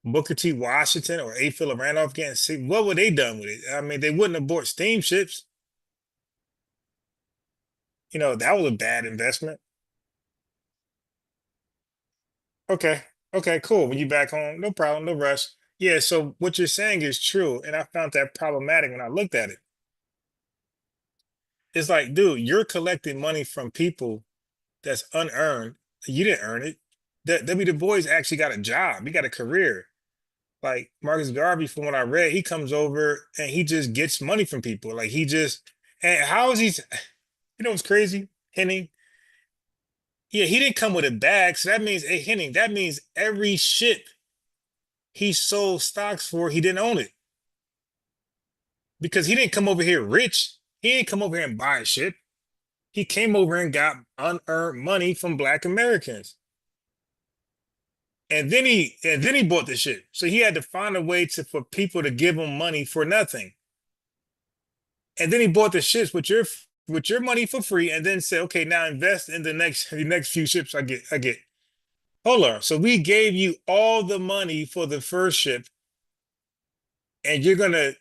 Booker T. Washington or A. Philip Randolph getting sick? What would they done with it? I mean, they wouldn't have bought steamships. That was a bad investment. Okay. Okay, cool. When you back home, no problem, no rush. Yeah, so what you're saying is true, and I found that problematic when I looked at it. It's like, dude, you're collecting money from people that's unearned. You didn't earn it. W. Du Bois actually got a job. He got a career. Like Marcus Garvey, from what I read, he comes over and he just gets money from people. Like and how is he? What's crazy, Henning? Yeah, he didn't come with a bag. So that means, hey, Henning, that means every ship he sold stocks for, he didn't own it. Because he didn't come over here rich. He didn't come over here and buy a ship. He came over and got unearned money from Black Americans. And then he bought the ship. So he had to find a way for people to give him money for nothing. And then he bought the ships, which you're with your money for free, and then say, okay, now invest in the next few ships I get. Hold on. So we gave you all the money for the first ship, and you're gonna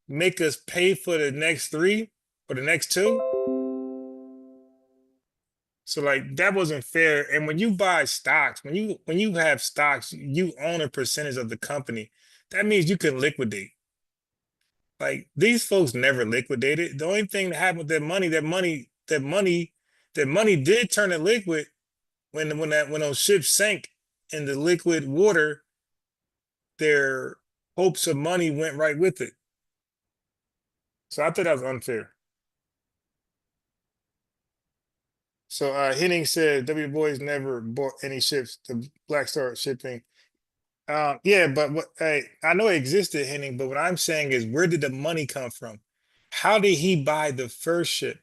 make us pay for the next three or the next two? So like that wasn't fair. And when you buy stocks, when you have stocks, you own a percentage of the company. That means you can liquidate. Like these folks never liquidated. The only thing that happened with that money did turn to liquid when those ships sank in the liquid water, their hopes of money went right with it. So I thought that was unfair. So Henning said W Boys never bought any ships to Black Star Shipping. Yeah, but what I know it existed, Henning, but what I'm saying is where did the money come from? How did he buy the first ship?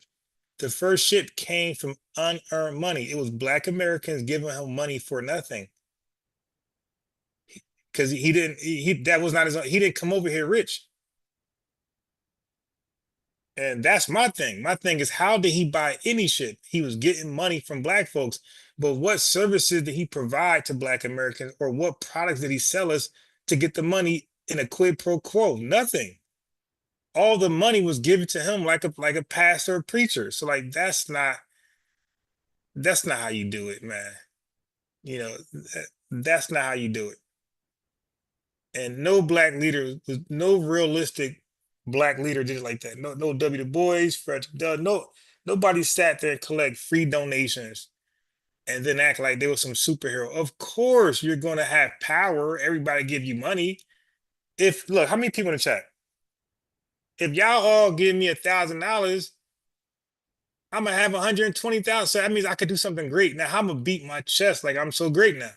The first ship came from unearned money. It was Black Americans giving him money for nothing. Because he didn't he that was not his own, he didn't come over here rich. And that's my thing. My thing is how did he buy any ship? He was getting money from Black folks, but what services did he provide to Black Americans, or what products did he sell us to get the money in a quid pro quo? Nothing. All the money was given to him like a pastor or preacher. So like that's not how you do it, man. You know, that's not how you do it. And no Black leader, no realistic Black leader did it like that. No W. Du Bois, Fred Doug, nobody sat there and collect free donations and then act like they were some superhero. Of course, you're gonna have power. Everybody give you money. If look, how many people in the chat? If y'all all give me $1,000, I'm gonna have 120,000. So that means I could do something great. Now I'm gonna beat my chest like I'm so great now.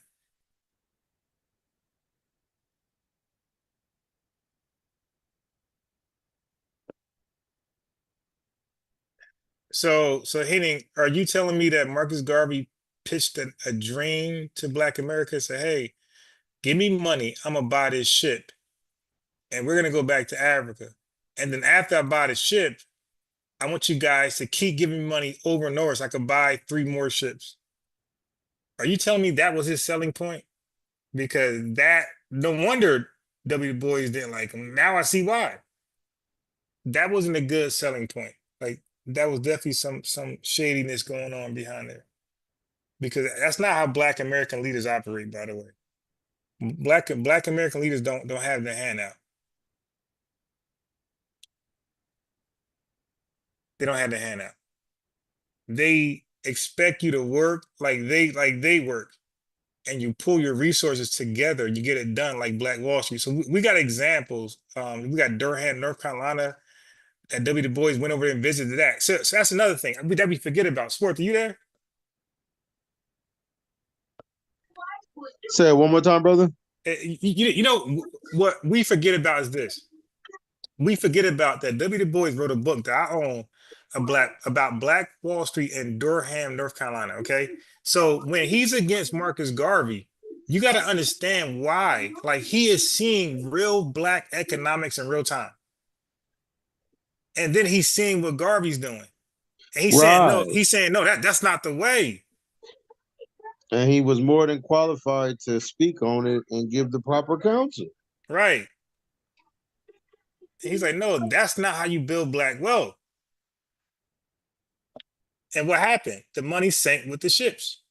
So Henning, are you telling me that Marcus Garvey pitched a dream to Black America? Say, hey, give me money. I'm gonna buy this ship, and we're gonna go back to Africa. And then after I buy the ship, I want you guys to keep giving me money over and over so I could buy 3 more ships. Are you telling me that was his selling point? Because that no wonder W. Du Bois didn't like him. Now I see why. That wasn't a good selling point. Like that was definitely some shadiness going on behind there. Because that's not how Black American leaders operate, by the way. Black American leaders don't have their hand out. They don't have their hand out. They expect you to work like they work, and you pull your resources together. You get it done like Black Wall Street. So we got examples. We got Durham, North Carolina. That W. Du Bois went over there and visited that. So that's another thing that we forget about. Sport, are you there? Say it one more time, brother. You know what we forget about is this. We forget about that W. Du Bois wrote a book that I own about Black Wall Street in Durham, North Carolina. Okay. So when he's against Marcus Garvey, you got to understand why. Like he is seeing real Black economics in real time. And then he's seeing what Garvey's doing. And he's saying no, that's not the way. And he was more than qualified to speak on it and give the proper counsel. Right. He's like, no, that's not how you build Black wealth. And what happened? The money sank with the ships.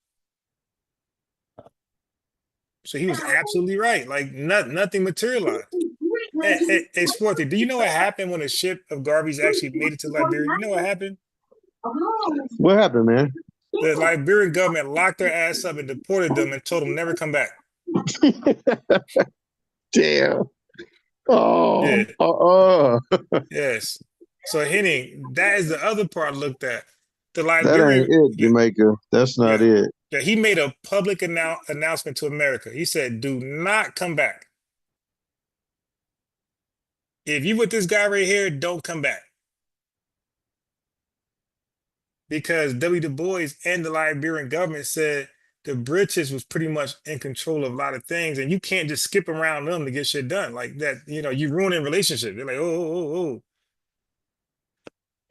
So he was absolutely right. Like nothing materialized. Hey, Swarthy, do you know what happened when a ship of Garvey's actually made it to Liberia? You know what happened? What happened, man? The Liberian government locked their ass up and deported them and told them never come back. Damn. Oh. Yeah. Yes. So Henning, that is the other part looked at. The Liberian, that ain't it, Jamaica. That's not it. Yeah, he made a public announcement to America. He said, "Do not come back. If you with this guy right here, don't come back." Because W. Du Bois and the Liberian government said the British was pretty much in control of a lot of things, and you can't just skip around them to get shit done like that. You ruining relationships. They're like, oh.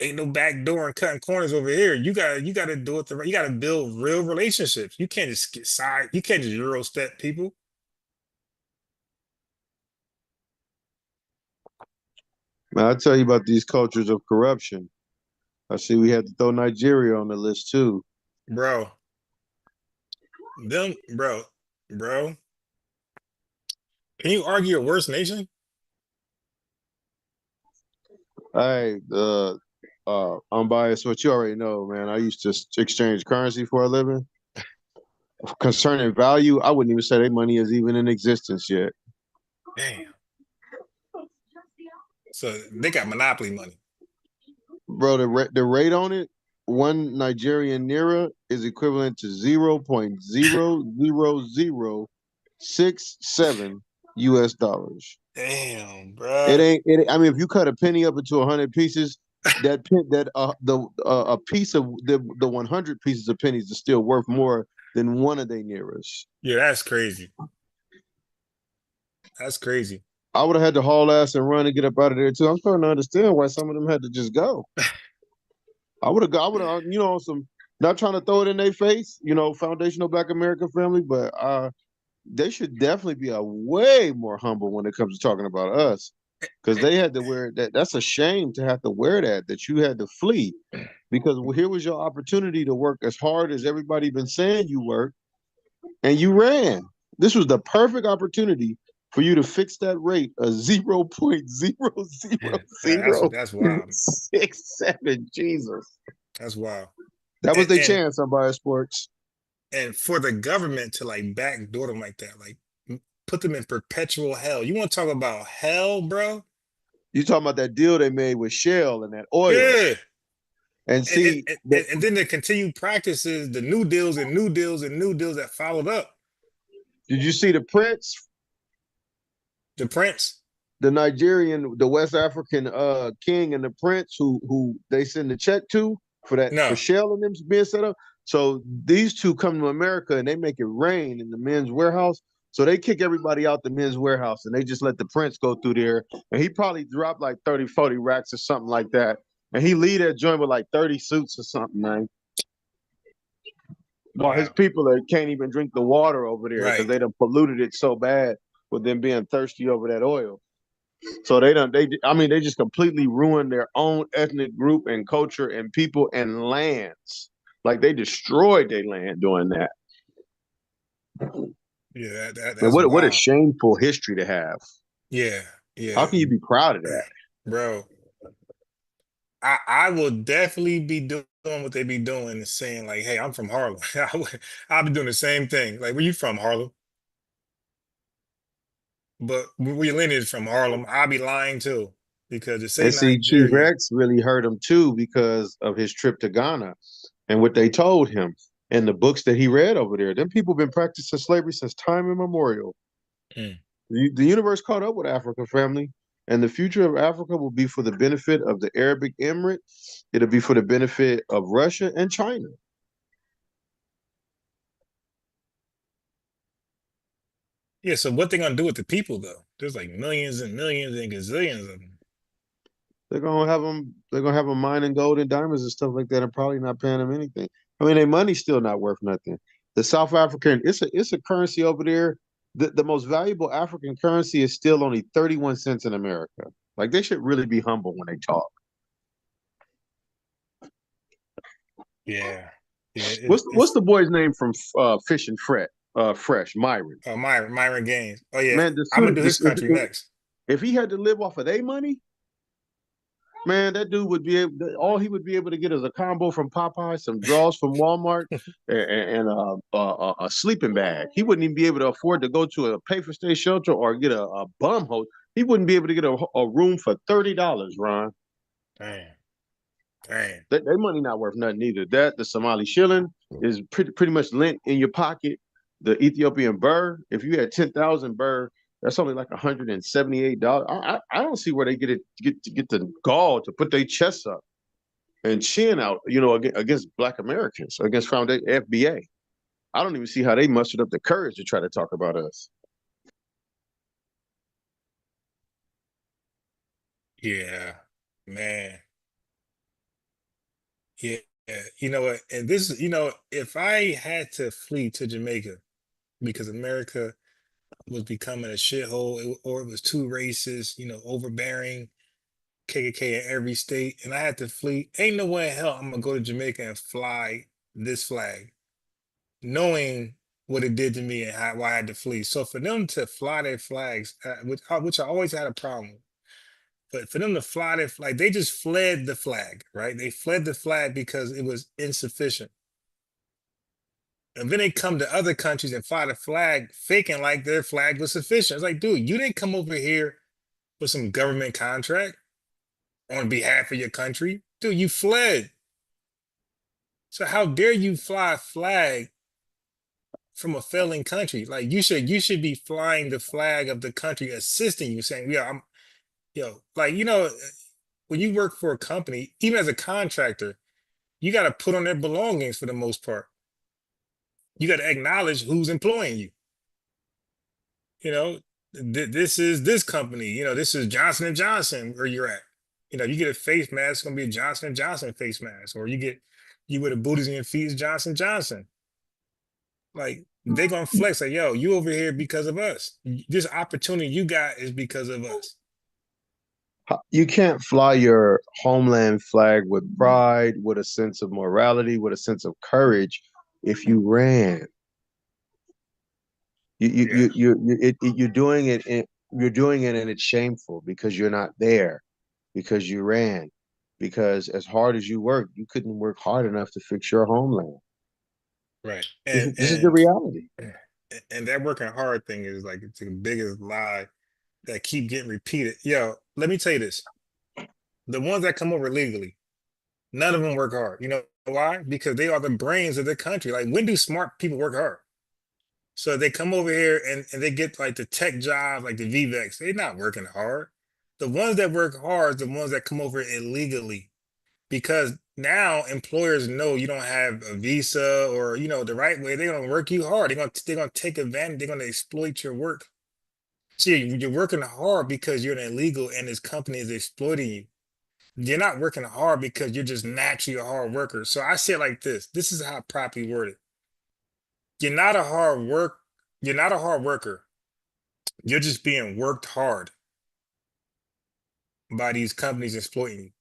Ain't no back door and cutting corners over here. You gotta do it you gotta build real relationships. You can't just get side, you can't just Euro step people. Man, I'll tell you about these cultures of corruption. I see we had to throw Nigeria on the list too. Bro. Bro. Can you argue a worse nation? Hey, unbiased, what you already know, man. I used to exchange currency for a living. Concerning value, I wouldn't even say their money is even in existence yet. Damn. So they got monopoly money. Bro, the rate on it, one Nigerian naira is equivalent to 0.00067 US dollars. Damn, It bro. ain't it. I mean, if you cut a penny up into 100 pieces, a piece of the 100 pieces of pennies is still worth more than one of their nearest. Yeah, that's crazy. That's crazy. I would have had to haul ass and run and get up out of there too. I'm starting to understand why some of them had to just go. I would have, some, not trying to throw it in their face, foundational Black American family, but they should definitely be a way more humble when it comes to talking about us, because they had to wear that. That's a shame to have to wear that you had to flee, because here was your opportunity to work as hard as everybody been saying you worked, and you ran. This was the perfect opportunity for you to fix that rate of zero point zero zero zero That's wild. 67. Jesus. That's wild. That was And, their and chance on Bias Sports. and for the government to like backdoor them like that, like put them in perpetual hell. You want to talk about hell, bro? You talking about that deal they made with Shell and that oil. Yeah. And And, see and, that, and then the continued practices, the new deals and new deals and new deals that followed up. did you see the Prince, The Prince? the Nigerian, the West African king and the Prince who they send the check to for No. Shell and them being set up? So these two come to America and they make it rain in the men's warehouse. So they kick everybody out the men's warehouse and they just let the Prince go through there. And he probably dropped like 30, 40 racks or something like that. And he lead that joint with like 30 suits or something, man. Well, his Wow. people can't even drink the water over there because Right. they done polluted it so bad with them being thirsty over that oil. So they just completely ruined their own ethnic group and culture and people and lands. Like they destroyed their land doing that. Yeah, And that's what a wild. shameful history to have. Yeah, How yeah. can you be proud of that? Bro, I will definitely be doing what they be doing and saying like, hey, I'm from Harlem. I'll be doing the same thing. Like, where you from, Harlem? But where your lineage from, Harlem? I'll be lying too. Because to say And see, Chief Nigeria, X really hurt him too because of his trip to Ghana and what they told him and the books that he read over there. Them people been practicing slavery since time immemorial. mm, The universe caught up with Africa, family, and the future of Africa will be for the benefit of the Arabic Emirate. It'll be for the benefit of Russia and China. yeah, so what they gonna do with the people though? There's like millions and millions and gazillions of them. They're gonna have them. They're gonna have them mining gold and diamonds and stuff like that, and probably not paying them anything. I mean, their money's still not worth nothing. The South African, it's a currency over there. The most valuable African currency is still only 31 cents in America. Like they should really be humble when they talk. Yeah. Yeah, What's the boy's name from Fish and Fret? Fresh Myron. Myron Gaines. Oh yeah, Man, I'm gonna do his country next. if he had to live off of their money, man, that dude would be able. All he would be able to get is a combo from Popeye, some drawers from Walmart, and a sleeping bag. He wouldn't even be able to afford to go to a pay for stay shelter or get a bum host. He wouldn't be able to get a room for $30, Ron. Damn. Damn. Their money not worth nothing either. That the Somali shilling is pretty much lint in your pocket. The Ethiopian birr, if you had 10,000 birr, that's only like $178. I don't see where they get the gall to put their chests up and chin out, against Black Americans, against Foundation FBA. I don't even see how they mustered up the courage to try to talk about us. Yeah, man. Yeah, you know what? And this, if I had to flee to Jamaica because America was becoming a shithole or it was too racist, overbearing, KKK in every state, and I had to flee, ain't no way in hell I'm gonna go to Jamaica and fly this flag, knowing what it did to me and why I had to flee. So for them to fly their flags, which I always had a problem with, but for them to fly their flag, they just fled the flag, right? They fled the flag because it was insufficient. And then they come to other countries and fly the flag, faking like their flag was sufficient. It's like, dude, you didn't come over here for some government contract on behalf of your country. Dude, you fled. So how dare you fly a flag from a failing country? Like you should be flying the flag of the country assisting you, saying, yeah, like when you work for a company, even as a contractor, you got to put on their belongings for the most part. You got to acknowledge who's employing you. This is this company. This is Johnson and Johnson where you're at. You get a face mask, it's gonna be a Johnson and Johnson face mask, or you with the booties in your feet, it's Johnson and Johnson. Like they gonna flex like, yo, you over here because of us. This opportunity you got is because of us. You can't fly your homeland flag with pride, with a sense of morality, with a sense of courage if you ran. Yeah, You're doing it. You're doing it, and it's shameful because you're not there, because you ran, because as hard as you worked, you couldn't work hard enough to fix your homeland. right. This And is this is the and reality. and that working hard thing is like it's the biggest lie that keep getting repeated. Yo, let me tell you this: the ones that come over legally, none of them work hard. You know why? Because they are the brains of the country. Like, when do smart people work hard? So they come over here and they get like the tech jobs, like the VVEX. They're not working hard. The ones that work hard, the ones that come over illegally, because now employers know you don't have a visa or the right way. They're gonna work you hard. They're gonna take advantage. They're gonna exploit your work. So you're working hard because you're an illegal and this company is exploiting you. You're not working hard because you're just naturally a hard worker. So I say it like this. This is how I properly word it. You're not a hard work. You're not a hard worker. You're just being worked hard by these companies exploiting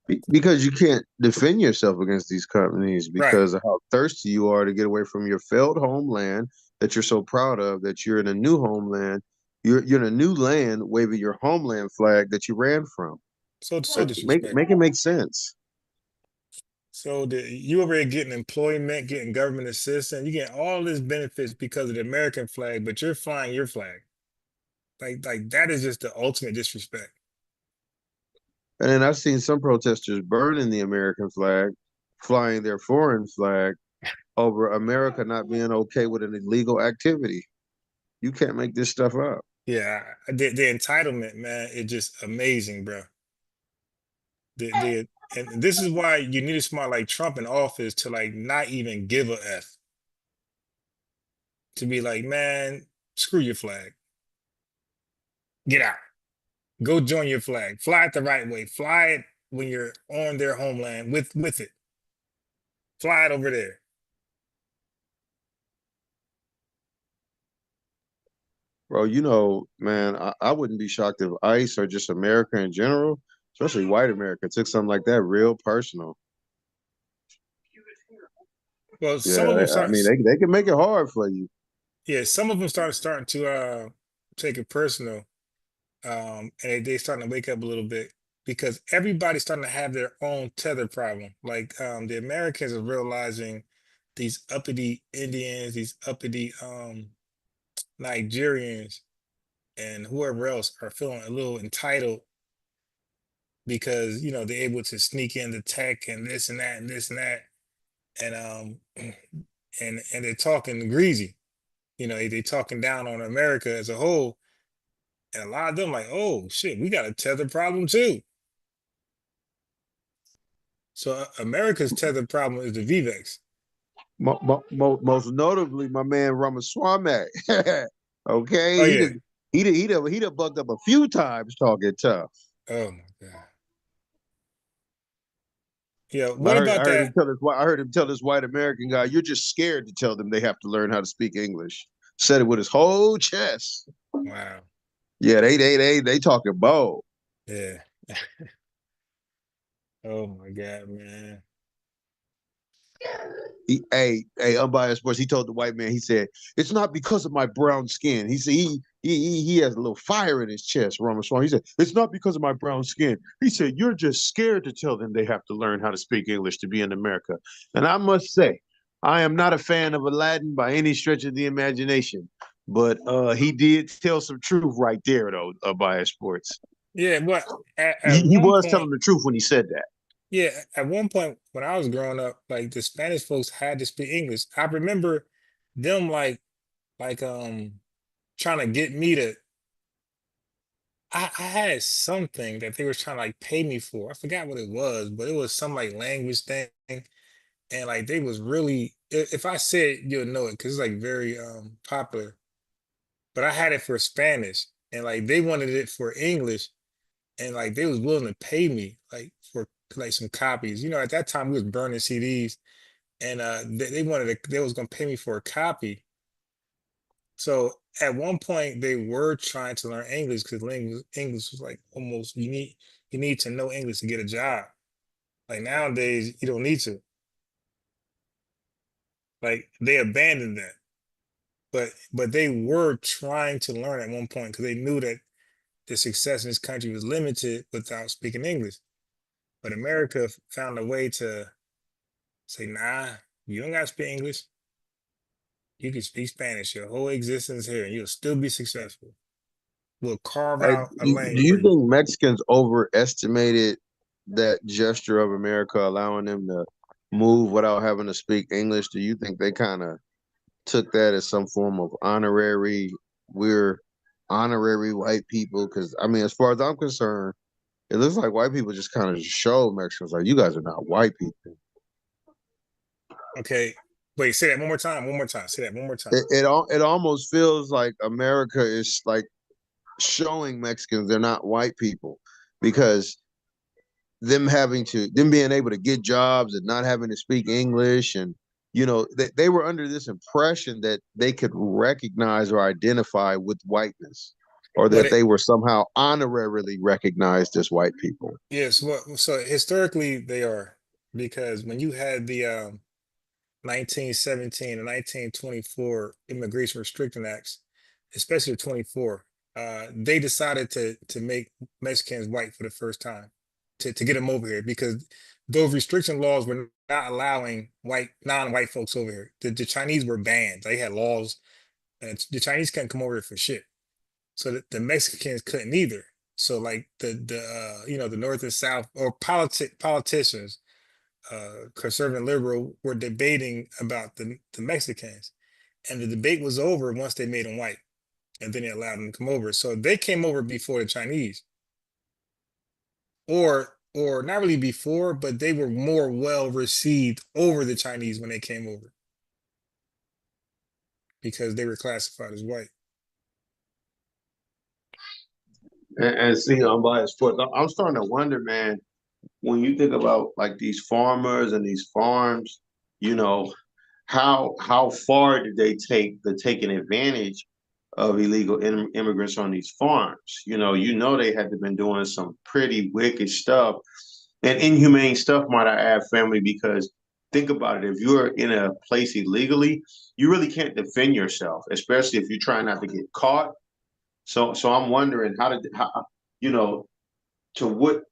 you. Because you can't defend yourself against these companies Right. because of how thirsty you are to get away from your failed homeland that you're so proud of, that you're in a new homeland. You're in a new land waving your homeland flag that you ran from. So Make it disrespectful. make sense. So you over here getting employment, getting government assistance, you getting all these benefits because of the American flag, but you're flying your flag. Like that is just the ultimate disrespect. And then I've seen some protesters burning the American flag, flying their foreign flag over America not being okay with an illegal activity. You can't make this stuff up. Yeah, the entitlement, man, is just amazing, bro. The and this is why you need a smart like Trump in office to like not even give a F. To be like, man, screw your flag. Get out. Go join your flag. Fly it the right way. Fly it when you're on their homeland with it. Fly it over there. Bro, man, I wouldn't be shocked if ICE or just America in general, especially white America, took something like that real personal. Well, Yeah, some of them I start. mean, they can make it hard for you. Yeah, some of them starting to take it personal. And they starting to wake up a little bit because everybody's starting to have their own tether problem. Like the Americans are realizing these uppity Indians, these uppity Nigerians, and whoever else are feeling a little entitled because they're able to sneak into tech and this and that and this and that, and and they're talking greasy. They talking down on America as a whole, and a lot of them like, oh shit, we got a tether problem too. So America's tether problem is the VVEX. Most notably, my man Ramaswamy. Oh Okay, yeah. he done bucked up a few times talking tough. Oh my God. Yeah. I What heard about that? I heard him tell this white American guy, "You're just scared to tell them they have to learn how to speak English." Said it with his whole chest. Wow. Yeah, they talking bold. Yeah. Oh my God, man. Unbiased sports. He told the white man, he said, "It's not because of my brown skin." He said he has a little fire in his chest. Ramaswamy. He said, "It's not because of my brown skin." He said, "You're just scared to tell them they have to learn how to speak English to be in America." And I must say, I am not a fan of Aladdin by any stretch of the imagination. But he did tell some truth right there, though. Unbiased sports. Yeah, but at He one was point, telling the truth when he said that. yeah, at one point when I was growing up, like the Spanish folks had to speak English. I remember them like trying to get me to I had something that they were trying to like pay me for. I forgot what it was, but it was some like language thing. And like they was really if I say it, you'll know it because it's like very popular. But I had it for Spanish and like they wanted it for English and like they was willing to pay me like for like some copies. You know, at that time we was burning CDs and they wanted to, they was gonna pay me for a copy. So at one point they were trying to learn English because English was like almost you need to know English to get a job. Like nowadays you don't need to. Like they abandoned that. But they were trying to learn at one point because they knew that the success in this country was limited without speaking English. But America found a way to say, nah, you don't gotta speak English. You can speak Spanish your whole existence here and you'll still be successful. We'll carve Hey, out a do lane for you you. think Mexicans overestimated that gesture of America allowing them to move without having to speak English? Do you think they kind of took that as some form of we're honorary white people? Because I mean, as far as I'm concerned, it looks like white people just kind of showed Mexicans like you guys are not white people. Okay. Wait, say that one more time. One more time. Say that one more time. It almost feels like America is like showing Mexicans they're not white people because them being able to get jobs and not having to speak English and they were under this impression that they could recognize or identify with whiteness or But that they were somehow honorarily recognized as white people. yes, so historically they are because when you had the 1917 and 1924 Immigration Restriction Acts, especially the 24, they decided to make Mexicans white for the first time to get them over here because those restriction laws were not allowing non-white folks over here. The Chinese were banned. They had laws, and the Chinese couldn't come over here for shit. So the Mexicans couldn't either. So like the North and South or politicians conservative and liberal were debating about the Mexicans. And the debate was over once they made them white. And then they allowed them to come over. So they came over before the Chinese. Or not really before, but they were more well received over the Chinese when they came over because they were classified as white. And see, I'm biased for I'm starting to wonder, man, when you think about like these farmers and these farms, you know, how far did they take the taking advantage of illegal immigrants on these farms? They had to been doing some pretty wicked stuff and inhumane stuff, might I add, family, because think about it. If you're in a place illegally, you really can't defend yourself, especially if you're trying not to get caught. So I'm wondering you know, to what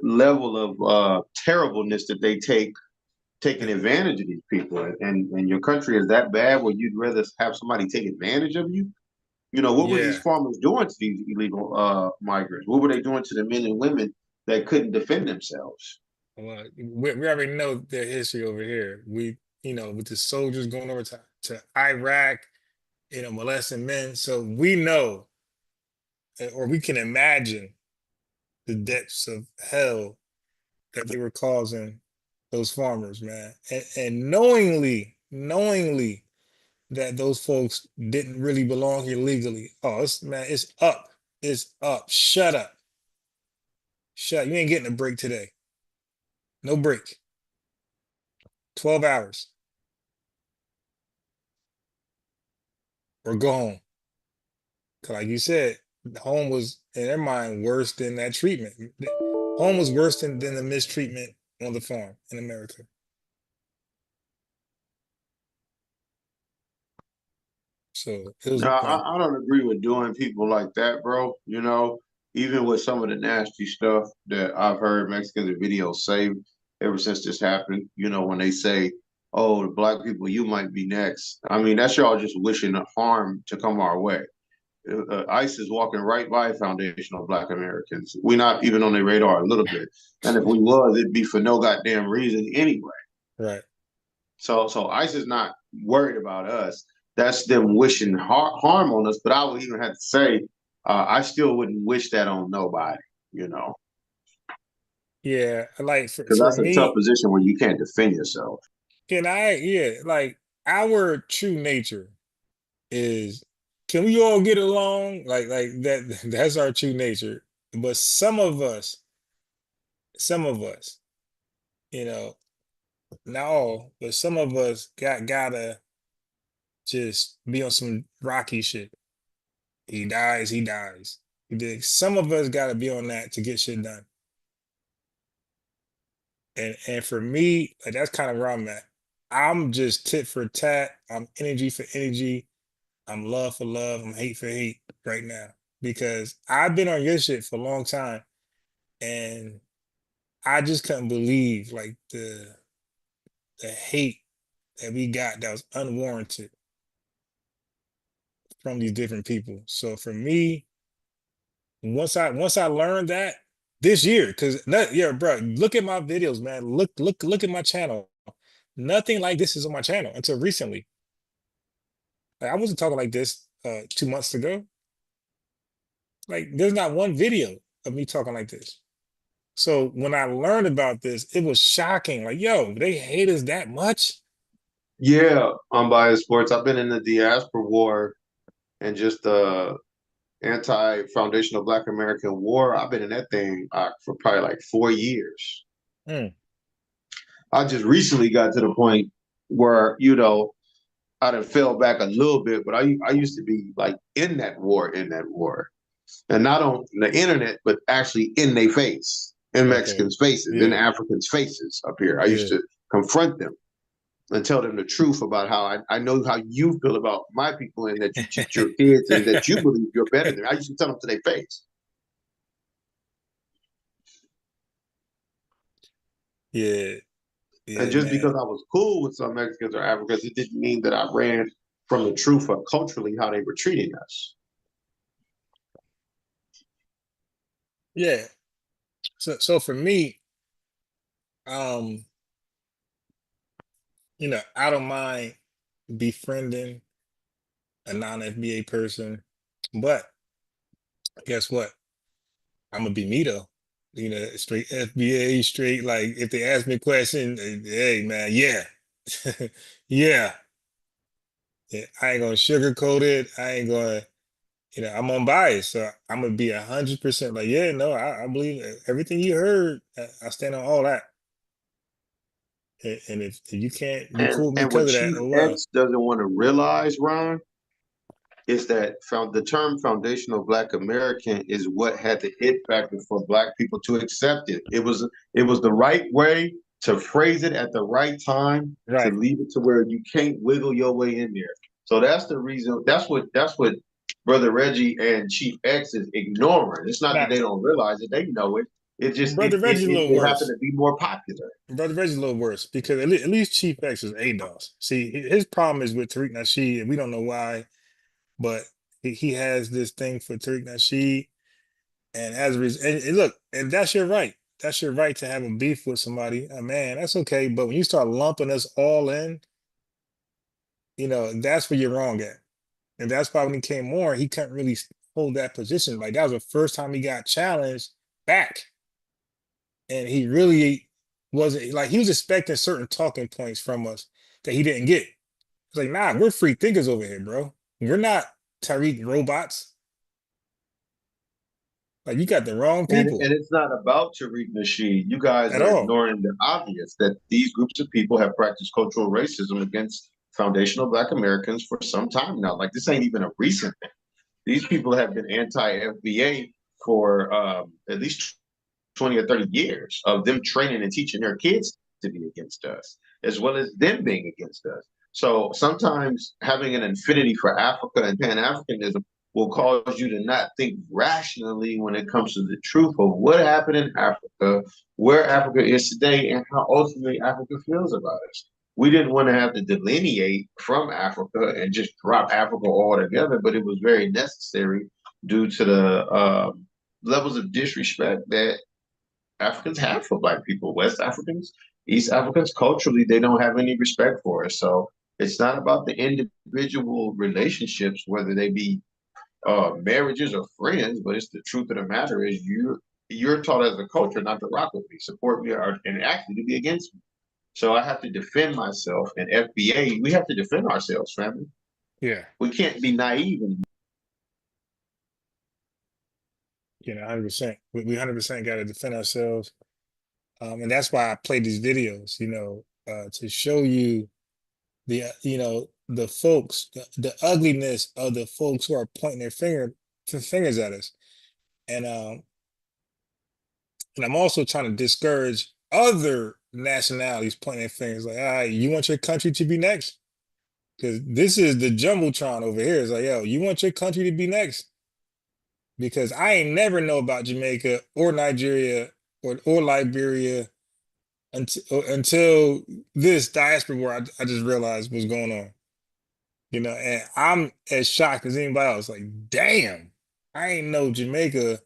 level of terribleness did they taking advantage of these people, and your country is that bad where you'd rather have somebody take advantage of you? What were these Yeah. farmers doing to these illegal migrants? What were they doing to the men and women that couldn't defend themselves? Well, we already know their history over here. With the soldiers going over to Iraq, molesting men. So we know, or we can imagine the depths of hell that they were causing those farmers, man. And knowingly that those folks didn't really belong here legally. Oh, it's up. It's up. Shut up. Shut. You ain't getting a break today. No break. 12 hours or go home. 'Cause like you said, home was in their mind worse than that treatment. Home was worse than the mistreatment on the farm in America. So it was No, like, I don't agree with doing people like that, bro. You know, even with some of the nasty stuff that I've heard Mexicans in videos say ever since this happened, you know, when they say, oh, the black people, you might be next. I mean, that's y'all just wishing harm to come our way. ICE is walking right by foundational black Americans. We're not even on their radar a little bit. And if we was, it'd be for no goddamn reason anyway. right. So ICE is not worried about us. That's them wishing harm on us. But I would even have to say, I still wouldn't wish that on nobody, you know, Yeah, like because for that's a tough me, position where you can't defend yourself. yeah, like our true nature is, can we all get along? Like that, that's our true nature. But some of us, you know, not all, but some of us gotta just be on some rocky shit. He dies, he dies. You dig? Some of us gotta be on that to get shit done. And for me, like, that's kind of where I'm at. I'm just tit for tat. I'm energy for energy. I'm love for love. I'm hate for hate right now because I've been on your shit for a long time, and I just couldn't believe like the hate that we got that was unwarranted from these different people. So for me, once I learned that this year, because yeah, bro, look at my videos, man. Look at my channel. Nothing like this is on my channel until recently. Like, I wasn't talking like this 2 months ago. Like there's not one video of me talking like this. So when I learned about this, it was shocking. Like, yo, they hate us that much? Yeah, unbiased sports. I've been in the diaspora war and just the anti-foundational Black American war. I've been in that thing for probably like 4 years. Mm, I just recently got to the point where, you know, I done fell back a little bit, but I used to be like in that war, and not on the internet, but actually in their face, in okay. Mexicans' faces, in Yeah. Africans' faces up here. I used Yeah. to confront them and tell them the truth about how I know how you feel about my people and that you cheat your kids and that you believe you're better than me. I used to tell them to their face. Yeah. And Yeah, just man. because I was cool with some Mexicans or Africans, it didn't mean that I ran from the truth of culturally how they were treating us. Yeah. So for me, um, I don't mind befriending a non-FBA person, but guess what? I'm gonna be me though. Straight FBA, straight like if they ask me a question, hey man, yeah. Yeah. Yeah, I ain't gonna sugarcoat it. I ain't gonna, I'm unbiased. So I'm gonna be 100% like, yeah, no, I believe everything you heard. I stand on all that. And if you can't be And cool with me and what because of that, Chief oh well. X doesn't want to realize, Ron, is that found the term foundational Black American is what had the hit factor for Black people to accept it. It was the right way to phrase it at the right time to Right. leave it to where you can't wiggle your way in there. So that's the reason. That's what Brother Reggie and Chief X is ignoring. It's not that Now, they don't realize it; they know it. It just Brother Reggie's a little it happened worse. to be more popular. Brother Reggie's a little worse because at least Chief X is ADOS. See, his problem is with Tariq Nasheed, and we don't know why, but he has this thing for Tariq Nasheed. And as a result, and look, and that's your right. That's your right to have a beef with somebody. Man, that's okay. But when you start lumping us all in, that's where you're wrong at. And that's why when he came more, he couldn't really hold that position. Like that was the first time he got challenged back. And he really wasn't like he was expecting certain talking points from us that he didn't get. It's like, nah, we're free thinkers over here, bro. We're not Tariq robots. Like you got the wrong And people it's not about Tariq Nasheed. You guys at are all. ignoring the obvious that these groups of people have practiced cultural racism against foundational Black Americans for some time now. Like this ain't even a recent thing. These people have been anti-FBA for at least 20 or 30 years of them training and teaching their kids to be against us, as well as them being against us. So sometimes having an affinity for Africa and Pan Africanism will cause you to not think rationally when it comes to the truth of what happened in Africa, where Africa is today, and how ultimately Africa feels about us. We didn't want to have to delineate from Africa and just drop Africa altogether, but it was very necessary due to the levels of disrespect that Africans have for Black people. West Africans, East Africans, culturally, they don't have any respect for us. So it's not about the individual relationships, whether they be marriages or friends, but it's the truth of the matter is you're taught as a culture not to rock with me, support me, or and actually to be against me. So I have to defend myself. And FBA, we have to defend ourselves, family. Yeah. We can't be naive anymore. 100%. We 100% got to defend ourselves. And that's why I play these videos, to show you the folks, the ugliness of the folks who are pointing their fingers at us. And I'm also trying to discourage other nationalities pointing their fingers like, you want your country to be next? Because this is the jumbotron over here. It's like, yo, you want your country to be next? Because I ain't never know about Jamaica or Nigeria or Liberia until this diaspora war I just realized was going on. And I'm as shocked as anybody else. Like, damn, I ain't know Jamaica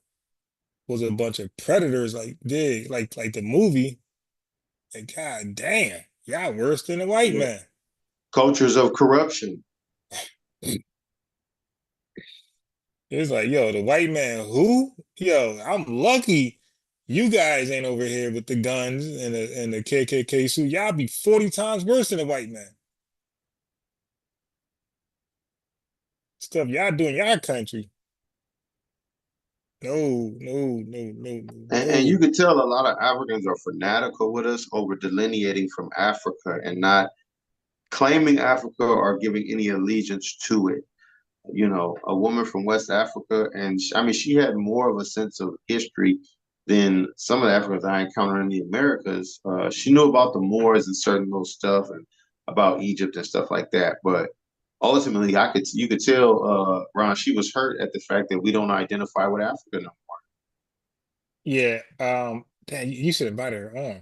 was a bunch of predators like the movie. Like, god damn, y'all worse than the white Yeah. man. Cultures of corruption. It's like, yo, the white man, who? Yo, I'm lucky you guys ain't over here with the guns and the KKK suit. Y'all be 40 times worse than the white man. Stuff y'all doing y'all country. No, no, no, no, And you no. can tell a lot of Africans are fanatical with us over delineating from Africa and not claiming Africa or giving any allegiance to it. A woman from West Africa, and I mean, she had more of a sense of history than some of the Africans I encountered in the Americas. She knew about the Moors and certain little stuff, and about Egypt and stuff like that. But ultimately, you could tell, Ron, she was hurt at the fact that we don't identify with Africa no. Yeah, damn, you should invite her on.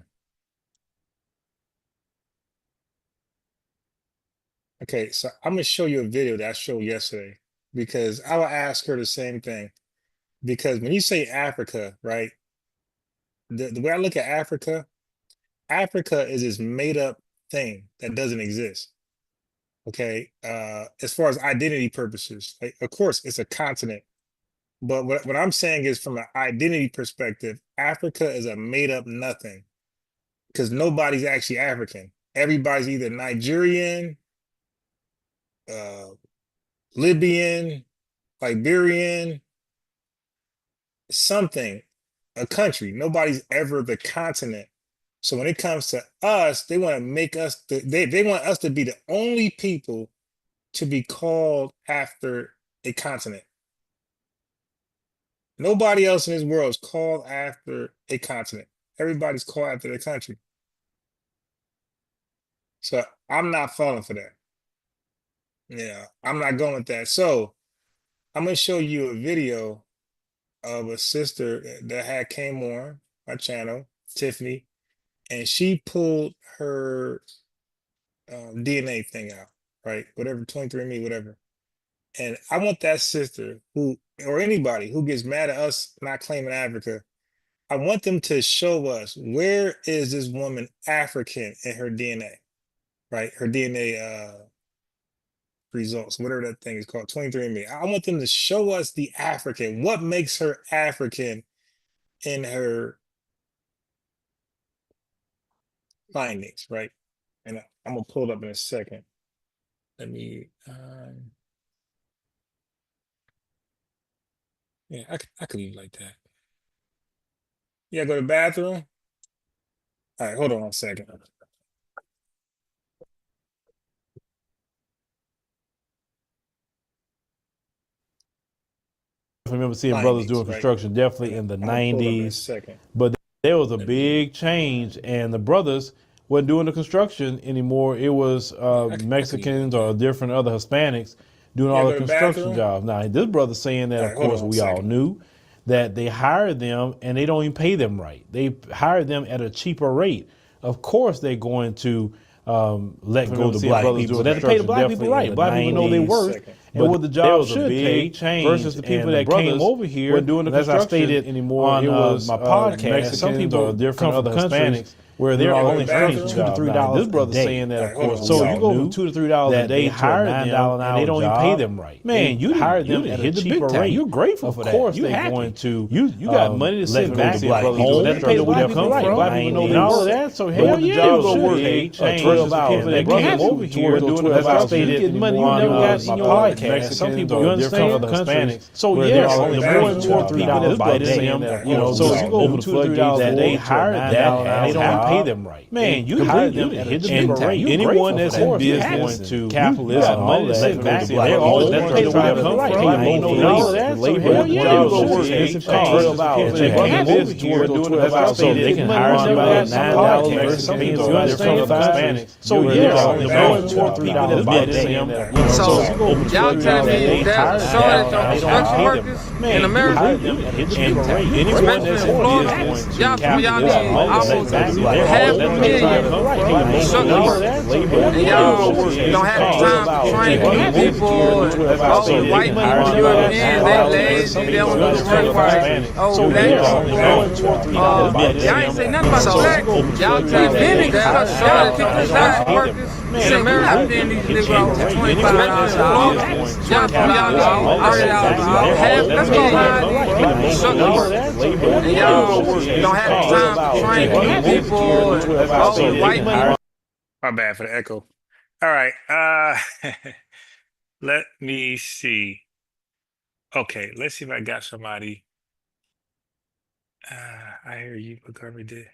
Okay, so I'm gonna show you a video that I showed yesterday because I will ask her the same thing. Because when you say Africa, right? The way I look at Africa, Africa is this made up thing that doesn't exist. Okay. As far as identity purposes, like, of course, it's a continent. But what I'm saying is from an identity perspective, Africa is a made up nothing because nobody's actually African. Everybody's either Nigerian, uh, Libyan, Liberian, something, a country. Nobody's ever the continent. So when it comes to us, they want to make us they want us to be the only people to be called after a continent. Nobody else in this world is called after a continent. Everybody's called after their country. So I'm not falling for that. Yeah, I'm not going with that. So I'm gonna show you a video of a sister that had came on my channel, Tiffany, and she pulled her DNA thing out, right? Whatever, 23andMe, whatever. And I want that sister who, or anybody who gets mad at us not claiming Africa, I want them to show us where is this woman African in her DNA, right? Her DNA results, whatever that thing is called, 23andMe. I want them to show us the African. What makes her African in her findings, right? And I'm gonna pull it up in a second. Let me yeah, I could leave it like that. Yeah, go to the bathroom. All right, hold on 1 second. I remember seeing brothers 90s, doing right? construction definitely And in the I'm gonna pull up in a 90s, second. but there was a Let me. big change, and the brothers wasn't doing the construction anymore. It was I can do that. Mexicans or different other Hispanics doing Yeah, all the go to the construction bathroom. jobs. Now, this brother saying that, All of right, hold course, on we all 1 second. knew that they hired them and they don't even pay them right. They hired them at a cheaper rate. Of course, they're going to let go the black people. They have to pay the black people right. Black people know their worth and what the job should pay versus the people that came over here doing the construction anymore. On my podcast, some people come from Hispanics where they're only earning $2 to $3. This brother saying that, of course, so you go from $2 to $3 a day to $9 an hour, and they don't even pay them right. Man, you hired them at a cheaper rate. You're grateful for that. Of course, they're going to. You got money to sit back at home. They pay the black people right. Black people know all of that. So hell yeah, you go work 12 hours. They came over here doing 12 hours. You get money you never got in your podcast. Some people you understand Hispanics. So yeah, the more and more people that invited them, so you go from $2 to $3 that they hired that and they don't pay them right. Man, you hired them at a cheaper rate. Anyone that's in business to capitalists and all that, they're always pay the black people right. Ain't no all of that. So hell yeah, you go work expensive cars. 12 hours. They have business to work 12 hours so they can hire somebody at $9 some people you understand Hispanics. So yeah, the more and more people that invited them. So y'all telling me there's a shortage on construction workers in America? Anyone that's in business, Y'all need almost $500,000 construction workers. And y'all don't have the time to train new people. And also white people, Europeans, they lazy, they don't do the work right. Oh, y'all ain't say nothing about the black. Y'all telling me there's a shortage of construction workers in America. Then these niggas out $25 an hour. Y'all know, let's go high construction workers. And y'all don't have the time to train new people. And also white people. My bad for the echo. All right. Let me see. Okay, let's see if I got somebody. I hear you, but Garvey did.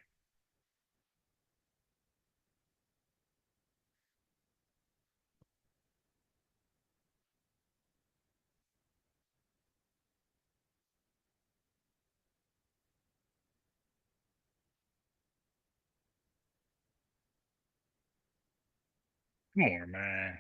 Come on, man.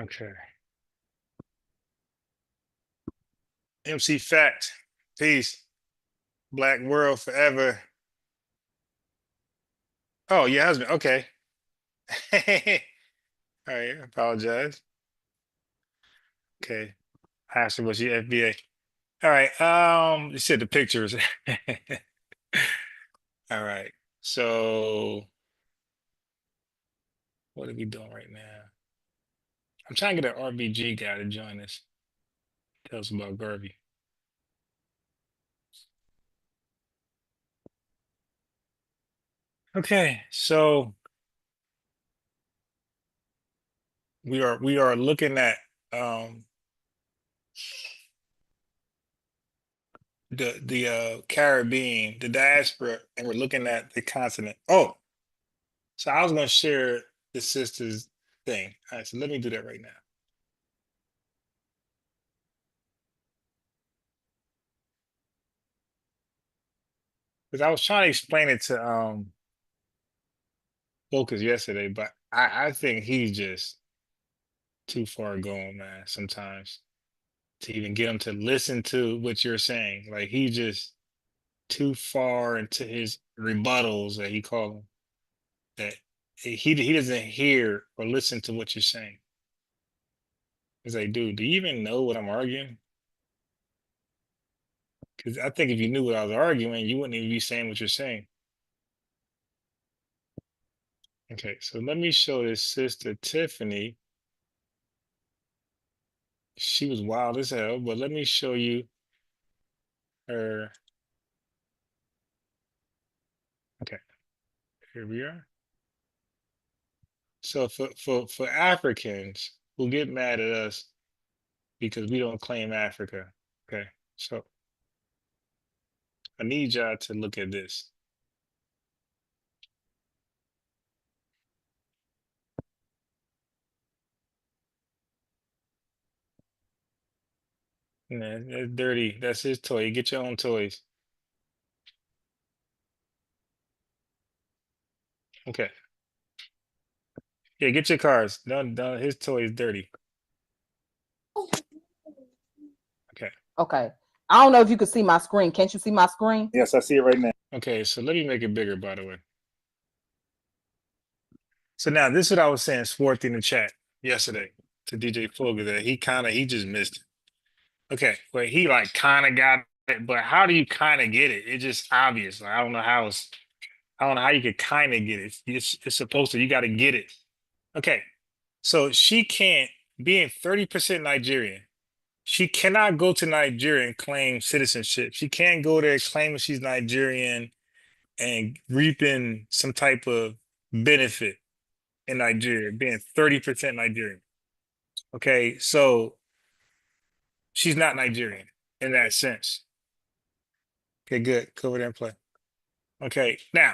Okay. MC Fact. Peace. Black world forever. Oh, your husband. Okay. All right. I apologize. Okay. Ashley was your FBA. All right. You said the pictures. All right. So what are we doing right now? I'm trying to get an RBG guy to join us. Tell us about Garvey. Okay, so we are looking at the Caribbean, the diaspora, and we're looking at the continent. Oh, so I was gonna share the sisters thing. All right, so let me do that right now. Because I was trying to explain it to Focus yesterday, but I think he's just too far gone, man, sometimes to even get him to listen to what you're saying. Like he's just too far into his rebuttals that he call them. That he doesn't hear or listen to what you're saying. He's like, dude, do you even know what I'm arguing? Because I think if you knew what I was arguing, you wouldn't even be saying what you're saying. Okay, so let me show this sister Tiffany. She was wild as hell, but let me show you her. Okay, here we are. So for Africans who get mad at us because we don't claim Africa, okay? So I need y'all to look at this. Man, that's dirty. That's his toy. Get your own toys. Okay. Yeah, get your cars. Don't, his toy is dirty. Okay. Okay. I don't know if you can see my screen. Can't you see my screen? Yes, I see it right now. Okay, so let me make it bigger, by the way. So now this is what I was saying, Swarthy in the chat yesterday to DJ Foger that he just missed it. Okay, but he like kind of got it, but how do you kind of get it? It's just obvious. Like, I don't know how you could kind of get it. It's supposed to, you got to get it. Okay, so she can't, being 30% Nigerian, she cannot go to Nigeria and claim citizenship. She can't go there claiming she's Nigerian and reaping some type of benefit in Nigeria, being 30% Nigerian. Okay, so she's not Nigerian in that sense. Okay, good. Go over there and play. Okay, now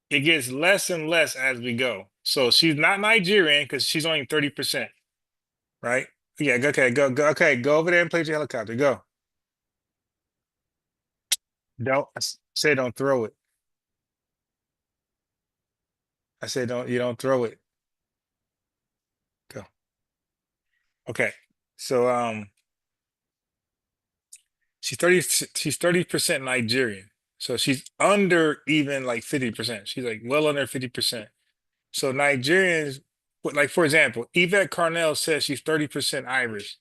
it gets less and less as we go. So she's not Nigerian because she's only 30%, right? Yeah, okay, okay, go over there and play with your helicopter. Go. Don't say don't throw it. I said you don't throw it. Go. Okay. So she's 30% Nigerian. So she's under even like 50%. She's like well under 50%. So Nigerians, like for example, Yvette Carnell says she's 30% Irish.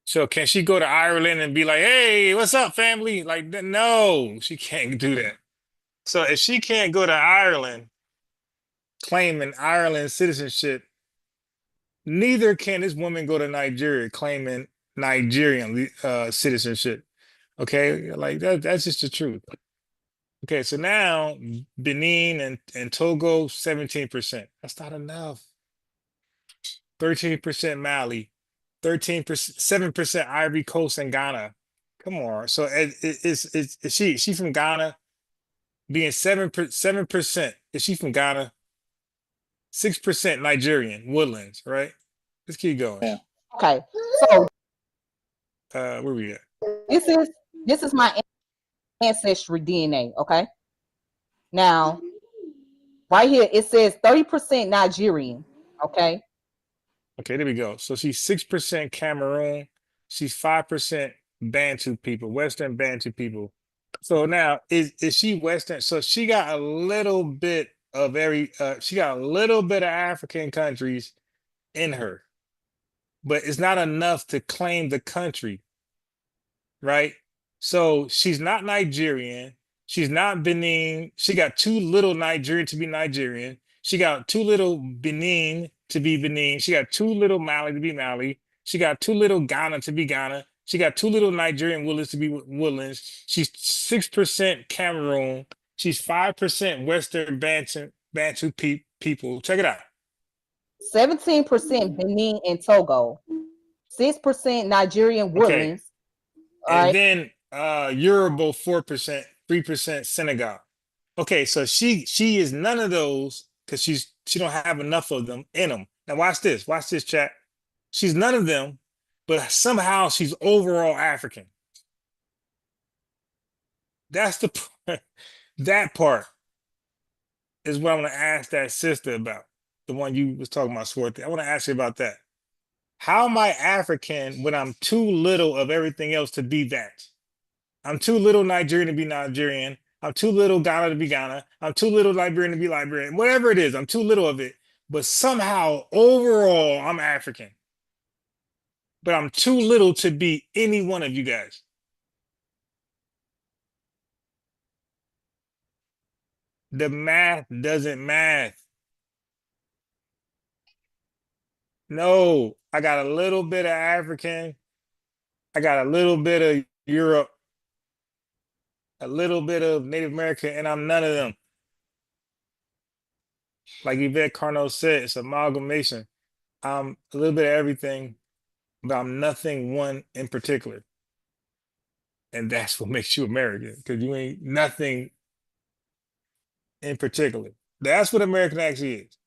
So can she go to Ireland and be like, "Hey, what's up, family?" Like, no, she can't do that. So if she can't go to Ireland claiming Ireland citizenship, neither can this woman go to Nigeria claiming Nigerian citizenship. Okay, like that's just the truth. Okay, so now Benin and Togo, 17%. That's not enough. 13% Mali, 13%, 7% Ivory Coast and Ghana. Come on. So is she from Ghana? Being 7%, is she from Ghana? 6% Nigerian, Woodlands, right? Let's keep going. Yeah. Okay. So Where we at? this is my ancestry DNA, okay? Now, right here it says 30% Nigerian, okay? Okay, there we go. So she's 6% Cameroon. She's 5% Bantu people, Western Bantu people. So now is she Western? So she got a little bit of she got a little bit of African countries in her, but it's not enough to claim the country, right? So she's not Nigerian. She's not Benin. She got too little Nigerian to be Nigerian. She got too little Benin to be Benin. She got too little Mali to be Mali. She got too little Ghana to be Ghana. She got too little Nigerian Woodlands to be Woodlands. She's 6% Cameroon. She's 5% Western Bantu people. Check it out. 17% Benin and Togo, 6% Nigerian Okay. Woodlands. And then Yoruba 4%, 3% Senegal. Okay, so she is none of those because she don't have enough of them in them. Now watch this, chat. She's none of them, but somehow she's overall African. That's the that part is what I'm gonna ask that sister about. The one you was talking about, Swarthy. I want to ask you about that. How am I African when I'm too little of everything else to be that? I'm too little Nigerian to be Nigerian. I'm too little Ghana to be Ghana. I'm too little Liberian to be Liberian. Whatever it is, I'm too little of it. But somehow, overall, I'm African. But I'm too little to be any one of you guys. The math doesn't math. No, I got a little bit of African. I got a little bit of Europe, a little bit of Native American, and I'm none of them. Like Yvette Carnot said, it's amalgamation. I'm a little bit of everything, but I'm nothing one in particular. And that's what makes you American, because you ain't nothing in particular. That's what American actually is.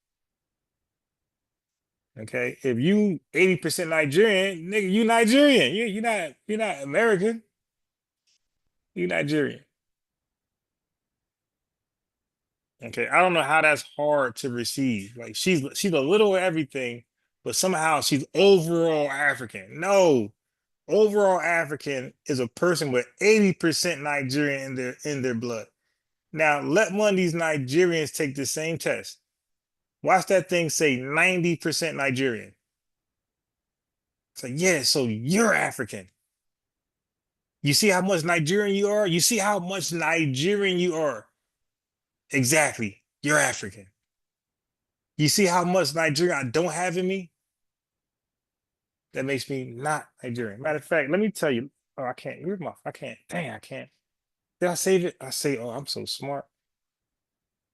Okay. If you 80% Nigerian, nigga, you Nigerian. You're not American. You Nigerian. Okay. I don't know how that's hard to receive. Like she's a little of everything, but somehow she's overall African. No, overall African is a person with 80% Nigerian in their blood. Now let one of these Nigerians take the same test. Watch that thing say 90% Nigerian. So yeah, so you're African. You see how much Nigerian you are? You see how much Nigerian you are? Exactly. You're African. You see how much Nigerian I don't have in me? That makes me not Nigerian. Matter of fact, let me tell you. Oh, I can't. I can't. Dang, I can't. Did I save it? I say, oh, I'm so smart.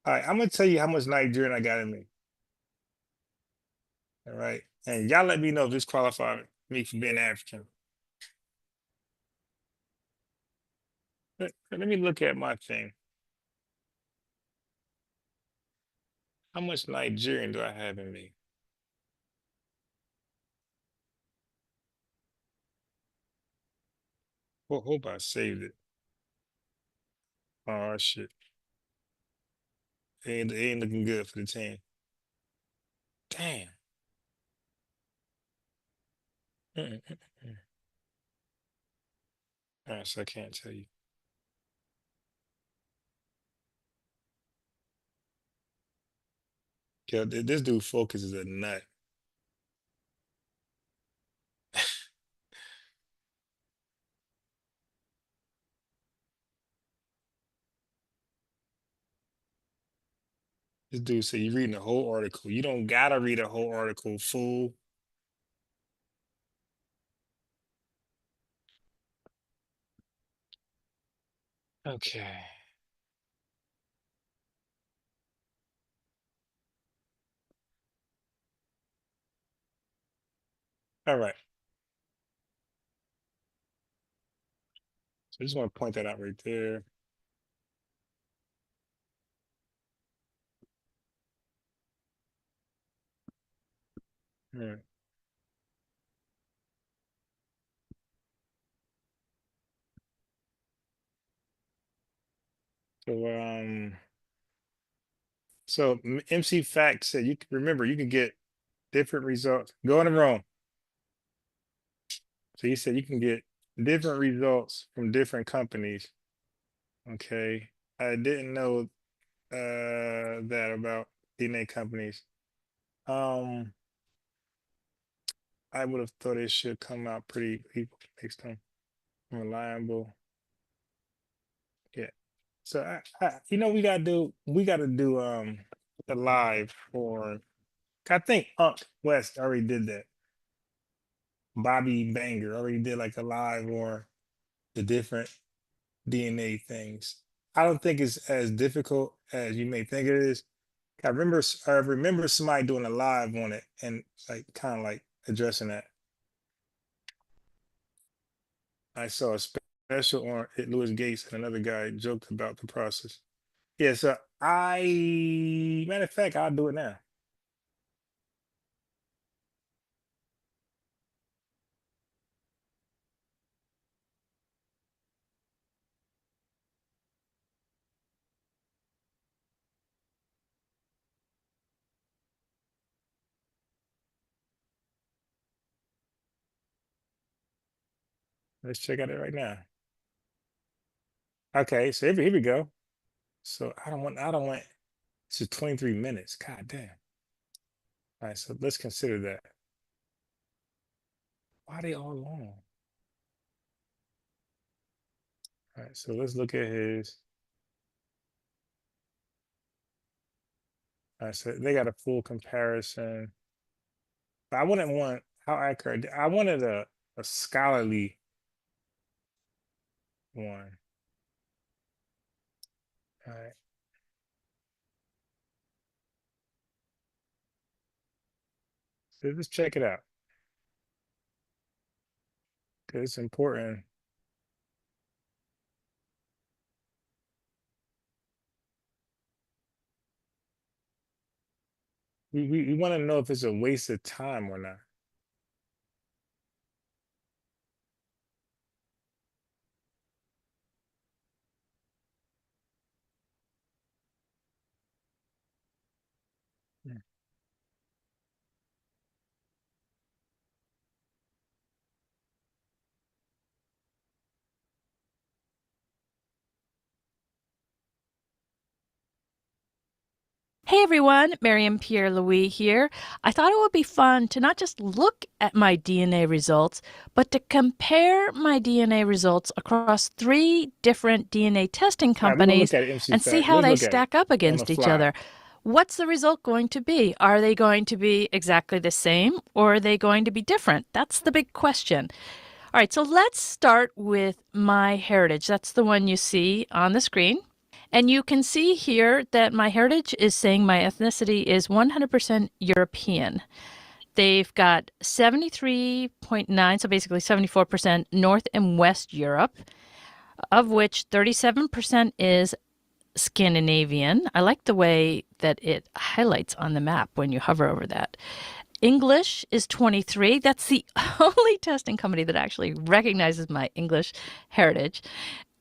All right, I'm gonna tell you how much Nigerian I got in me. All right. And y'all let me know if this qualifies me for being African. Let me look at my thing. How much Nigerian do I have in me? Well, hope I saved it. Oh shit. It ain't looking good for the team. Damn. Mm-mm-mm. All right, so I can't tell you. Yo, this dude Focus is a nut. This dude said you're reading the whole article. You don't gotta read a whole article, fool. Okay. All right. So I just want to point that out right there. All right. So MC Fact said you can remember you can get different results. Go in the room. So he said you can get different results from different companies. Okay. I didn't know that about DNA companies. Um, I would have thought it should come out pretty equal next time. Reliable. Yeah. So we gotta do the live for I think Unc West already did that. Bobby Banger already did like a live or the different DNA things. I don't think it's as difficult as you may think it is. I remember somebody doing a live on it and like kind of like addressing that. I saw a special on it, Louis Gates and another guy joked about the process. Yeah, so matter of fact, I'll do it now. Let's check out it right now. Okay, so here we go. So I don't want this is 23 minutes. God damn. All right, so let's consider that. Why are they all long? All right, so let's look at his. All right, so they got a full comparison. But I wouldn't want How accurate? I wanted a scholarly one. All right. So let's check it out. Because it's important. We want to know if it's a waste of time or not. Hmm. Hey everyone, Miriam Pierre Louis here. I thought it would be fun to not just look at my DNA results, but to compare my DNA results across 3 different DNA testing All right, we're gonna look companies at it, MC and see Fact. how Let's they look at it stack up on the against each fly. other. What's the result going to be? Are they going to be exactly the same or are they going to be different? That's the big question. All right, so let's start with my heritage. That's the one you see on the screen. And you can see here that my heritage is saying my ethnicity is 100% European. They've got 73.9, so basically 74% North and West Europe, of which 37% is Scandinavian. I like the way that it highlights on the map when you hover over that. English is 23. That's the only testing company that actually recognizes my English heritage.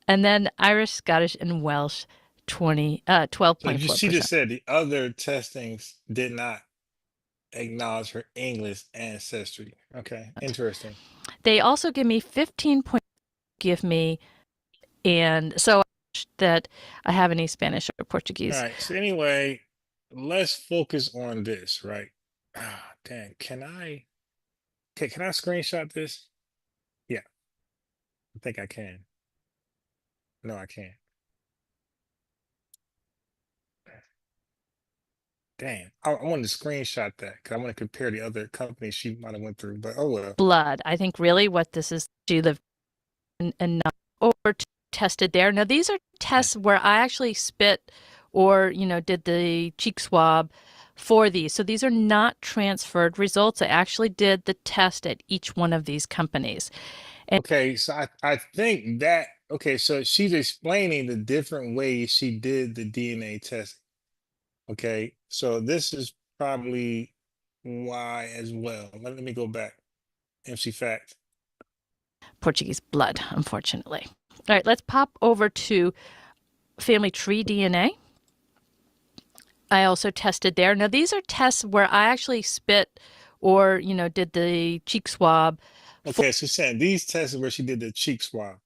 And then Irish, Scottish, and Welsh, So she just 12.4%. said the other testings did not acknowledge her English ancestry. Okay, interesting. They also give me 15 points, give me, and so that I have any Spanish or All Portuguese. right. So anyway, let's focus on this, right? Ah, dang. Can I screenshot this? Yeah, I think I can. No, I can't. Damn. I wanted to screenshot that because I want to compare the other companies she might have went through, but oh well. Blood. I think really what this is, she lived and not or tested there. Now these are tests where I actually spit or did the cheek swab for these. So these are not transferred results. I actually did the test at each one of these companies. Okay, so I think that okay, so she's explaining the different ways she did the DNA test. Okay, so this is probably why as well. Let me go back. MC Fact. Portuguese blood, unfortunately. All right, let's pop over to family tree DNA. I also tested there. Now, these are tests where I actually spit or, did the cheek swab Okay, so she's saying these tests are where she did the cheek swab.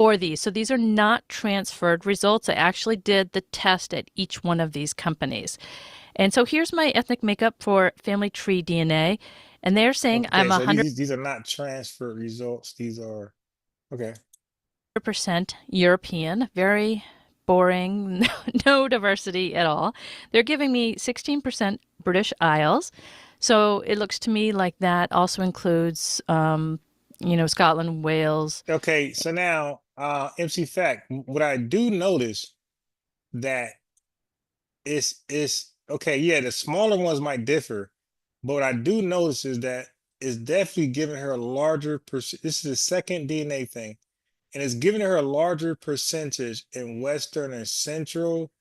for these. So these are not transferred results. I actually did the test at each one of these companies. And so here's my ethnic makeup for family tree DNA. And they're saying Okay, I'm so 100% these are not transfer results. These are okay. European, very boring, no diversity at all. They're giving me 16% British Isles. So it looks to me like that also includes, Scotland, Wales. Okay, so now MC Fact, what I do notice that it's okay, yeah, the smaller ones might differ, but what I do notice is that it's definitely giving her a larger percent. This is the second DNA thing, and it's giving her a larger percentage in Western and Central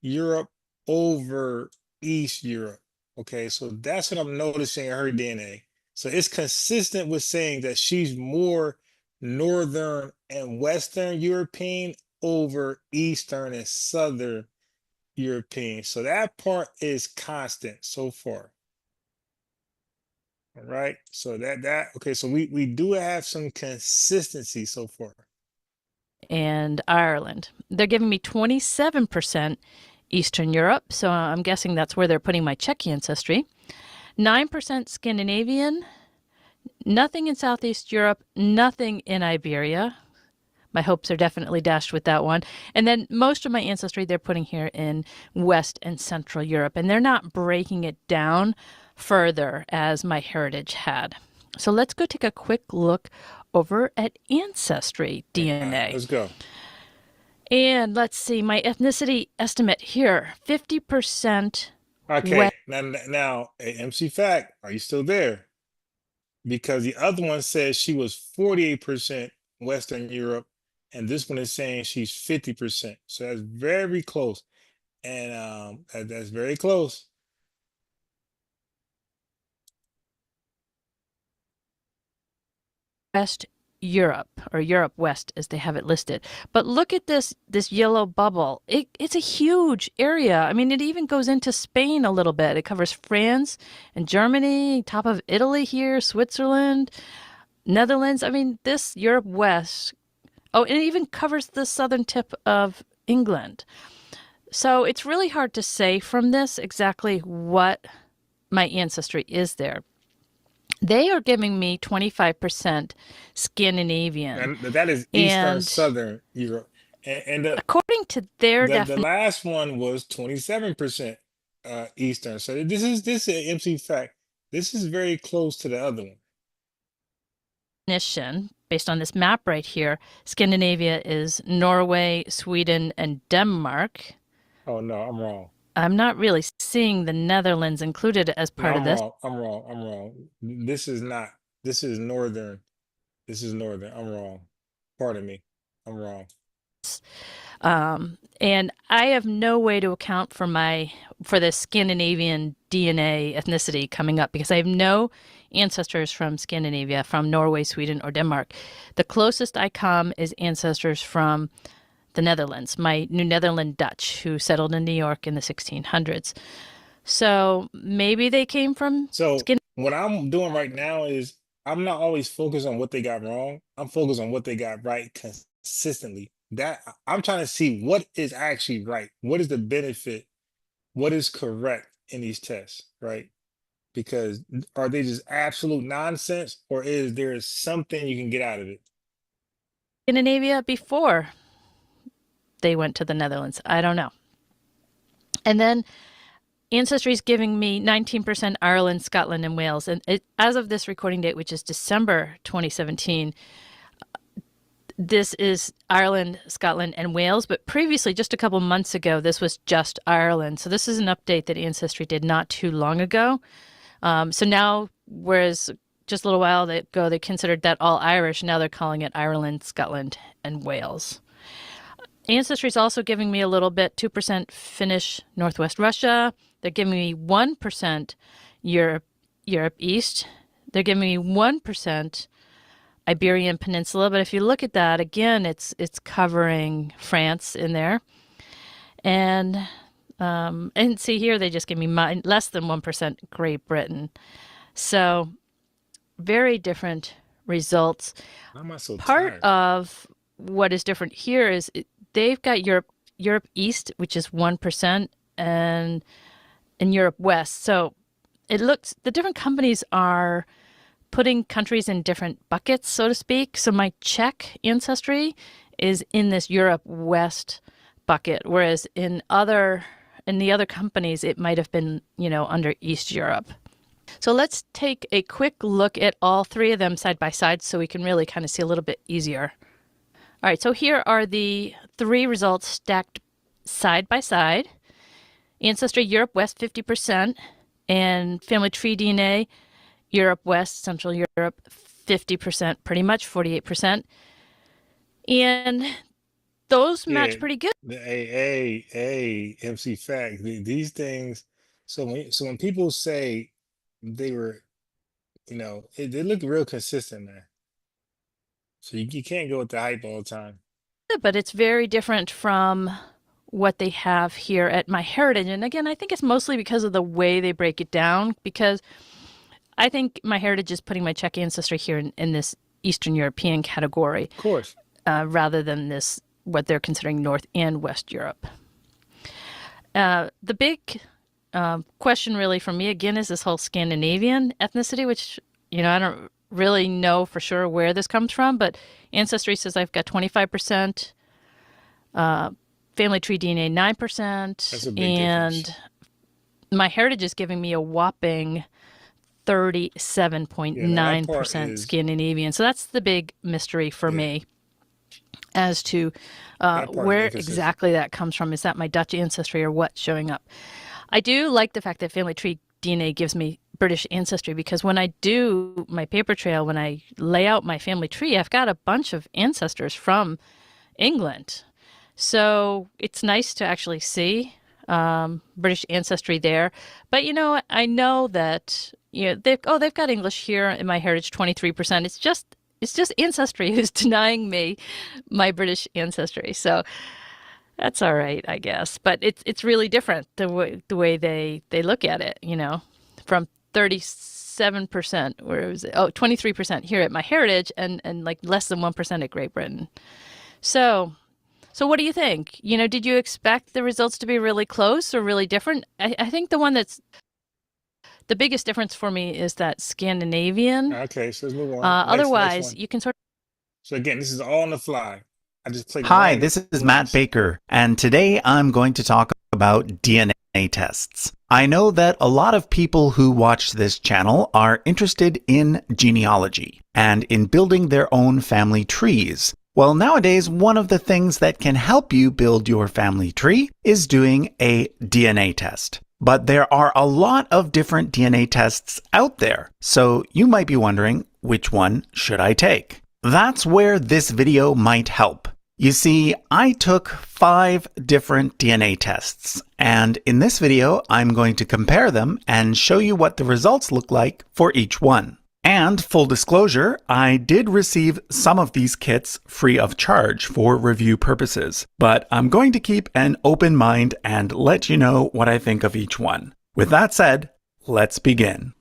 Europe over East Europe. Okay, so that's what I'm noticing in her DNA. So it's consistent with saying that she's more Northern and Western European over Eastern and Southern European. So that part is constant so far. All right. So that okay. So we do have some consistency so far. And Ireland. They're giving me 27% Eastern Europe. So I'm guessing that's where they're putting my Czech ancestry. 9% Scandinavian. Nothing in Southeast Europe. Nothing in Iberia. My hopes are definitely dashed with that one. And then most of my ancestry they're putting here in West and Central Europe. And they're not breaking it down further as MyHeritage had. So let's go take a quick look over at Ancestry DNA. Let's go. And let's see, my ethnicity estimate here, 50%. Okay, now, MC Fact, are you still there? Because the other one says she was 48% Western Europe, and this one is saying she's 50%. So that's very close. And that's very close. West Europe, or Europe West as they have it listed. But look at this yellow bubble. It's a huge area. I mean, it even goes into Spain a little bit. It covers France and Germany, top of Italy here, Switzerland, Netherlands. I mean, this Europe West. Oh, and it even covers the southern tip of England. So it's really hard to say from this exactly what my ancestry is there. They are giving me 25% Scandinavian. And that is Eastern Southern Europe. And according to their definition, the last one was 27% Eastern. So this is MC Fact. This is very close to the other one. Based on this map right here, Scandinavia is Norway, Sweden, and Denmark. Oh no, I'm wrong. I'm not really seeing the Netherlands included as part of this. I'm wrong. This is not. This is northern. I'm wrong. Pardon me. I'm wrong. And I have no way to account for the Scandinavian DNA ethnicity coming up because I have no ancestors from Scandinavia, from Norway, Sweden, or Denmark. The closest I come is ancestors from the Netherlands, my New Netherland Dutch, who settled in New York in the 1600s. So maybe they came from. So what I'm doing right now is I'm not always focused on what they got wrong. I'm focused on what they got right consistently. That I'm trying to see what is actually right. What is the benefit? What is correct in these tests, right? Because are they just absolute nonsense, or is there something you can get out of it? Scandinavia before they went to the Netherlands. I don't know. And then Ancestry is giving me 19% Ireland, Scotland, and Wales. And as of this recording date, which is December 2017, this is Ireland, Scotland, and Wales. But previously, just a couple months ago, this was just Ireland. So this is an update that Ancestry did not too long ago. So now, whereas just a little while ago, they considered that all Irish, now they're calling it Ireland, Scotland, and Wales. Ancestry is also giving me a little bit, 2% Finnish, Northwest Russia. They're giving me 1% Europe East. They're giving me 1% Iberian Peninsula. But if you look at that, again, it's covering France in there. And see here, they just give me less than 1% Great Britain. So very different results. Why am I so tired? Of what is different here is they've got Europe East, which is 1%, and Europe West. So it looks, the different companies are putting countries in different buckets, so to speak. So my Czech ancestry is in this Europe West bucket, whereas in the other companies, it might have been, under East Europe. So let's take a quick look at all three of them side by side so we can really kind of see a little bit easier. All right, so here are the three results stacked side by side. Ancestry Europe West 50%, and Family Tree DNA Europe West, Central Europe 50%, pretty much 48%. And those match pretty good. MC Fact. These things. So when people say they were, they look real consistent, man. So you can't go with the hype all the time. But it's very different from what they have here at MyHeritage. And again, I think it's mostly because of the way they break it down, because I think MyHeritage is putting my Czech ancestry here in this Eastern European category. Of course. Rather than this, what they're considering North and West Europe. The big question really for me, again, is this whole Scandinavian ethnicity, which, I don't really know for sure where this comes from, but Ancestry says I've got 25%, Family Tree DNA 9%, That's a big and difference. MyHeritage is giving me a whopping 37.9% Scandinavian. So that's the big mystery for me as to where exactly that comes from. Is that my Dutch ancestry or what's showing up? I do like the fact that Family Tree DNA gives me British ancestry, because when I do my paper trail, when I lay out my family tree, I've got a bunch of ancestors from England. So it's nice to actually see British ancestry there. But I know that they've got English here in my heritage, 23%. It's just ancestry who's denying me my British ancestry. So that's all right, I guess. But it's really different the way they look at it, from 37%, where it was 23% here at my heritage, and like less than 1% at Great Britain. So what do you think? Did you expect the results to be really close or really different? I think the one that's the biggest difference for me is that Scandinavian. Okay, so let's move on. Otherwise, you can sort of. So again, this is all on the fly. I just clicked. Hi, this is Matt Baker, and today I'm going to talk about DNA tests. I know that a lot of people who watch this channel are interested in genealogy and in building their own family trees. Well, nowadays, one of the things that can help you build your family tree is doing a DNA test. But there are a lot of different DNA tests out there, so you might be wondering, which one should I take? That's where this video might help. You see, I took 5 different DNA tests, and in this video, I'm going to compare them and show you what the results look like for each one. And full disclosure, I did receive some of these kits free of charge for review purposes, but I'm going to keep an open mind and let you know what I think of each one. With that said, let's begin.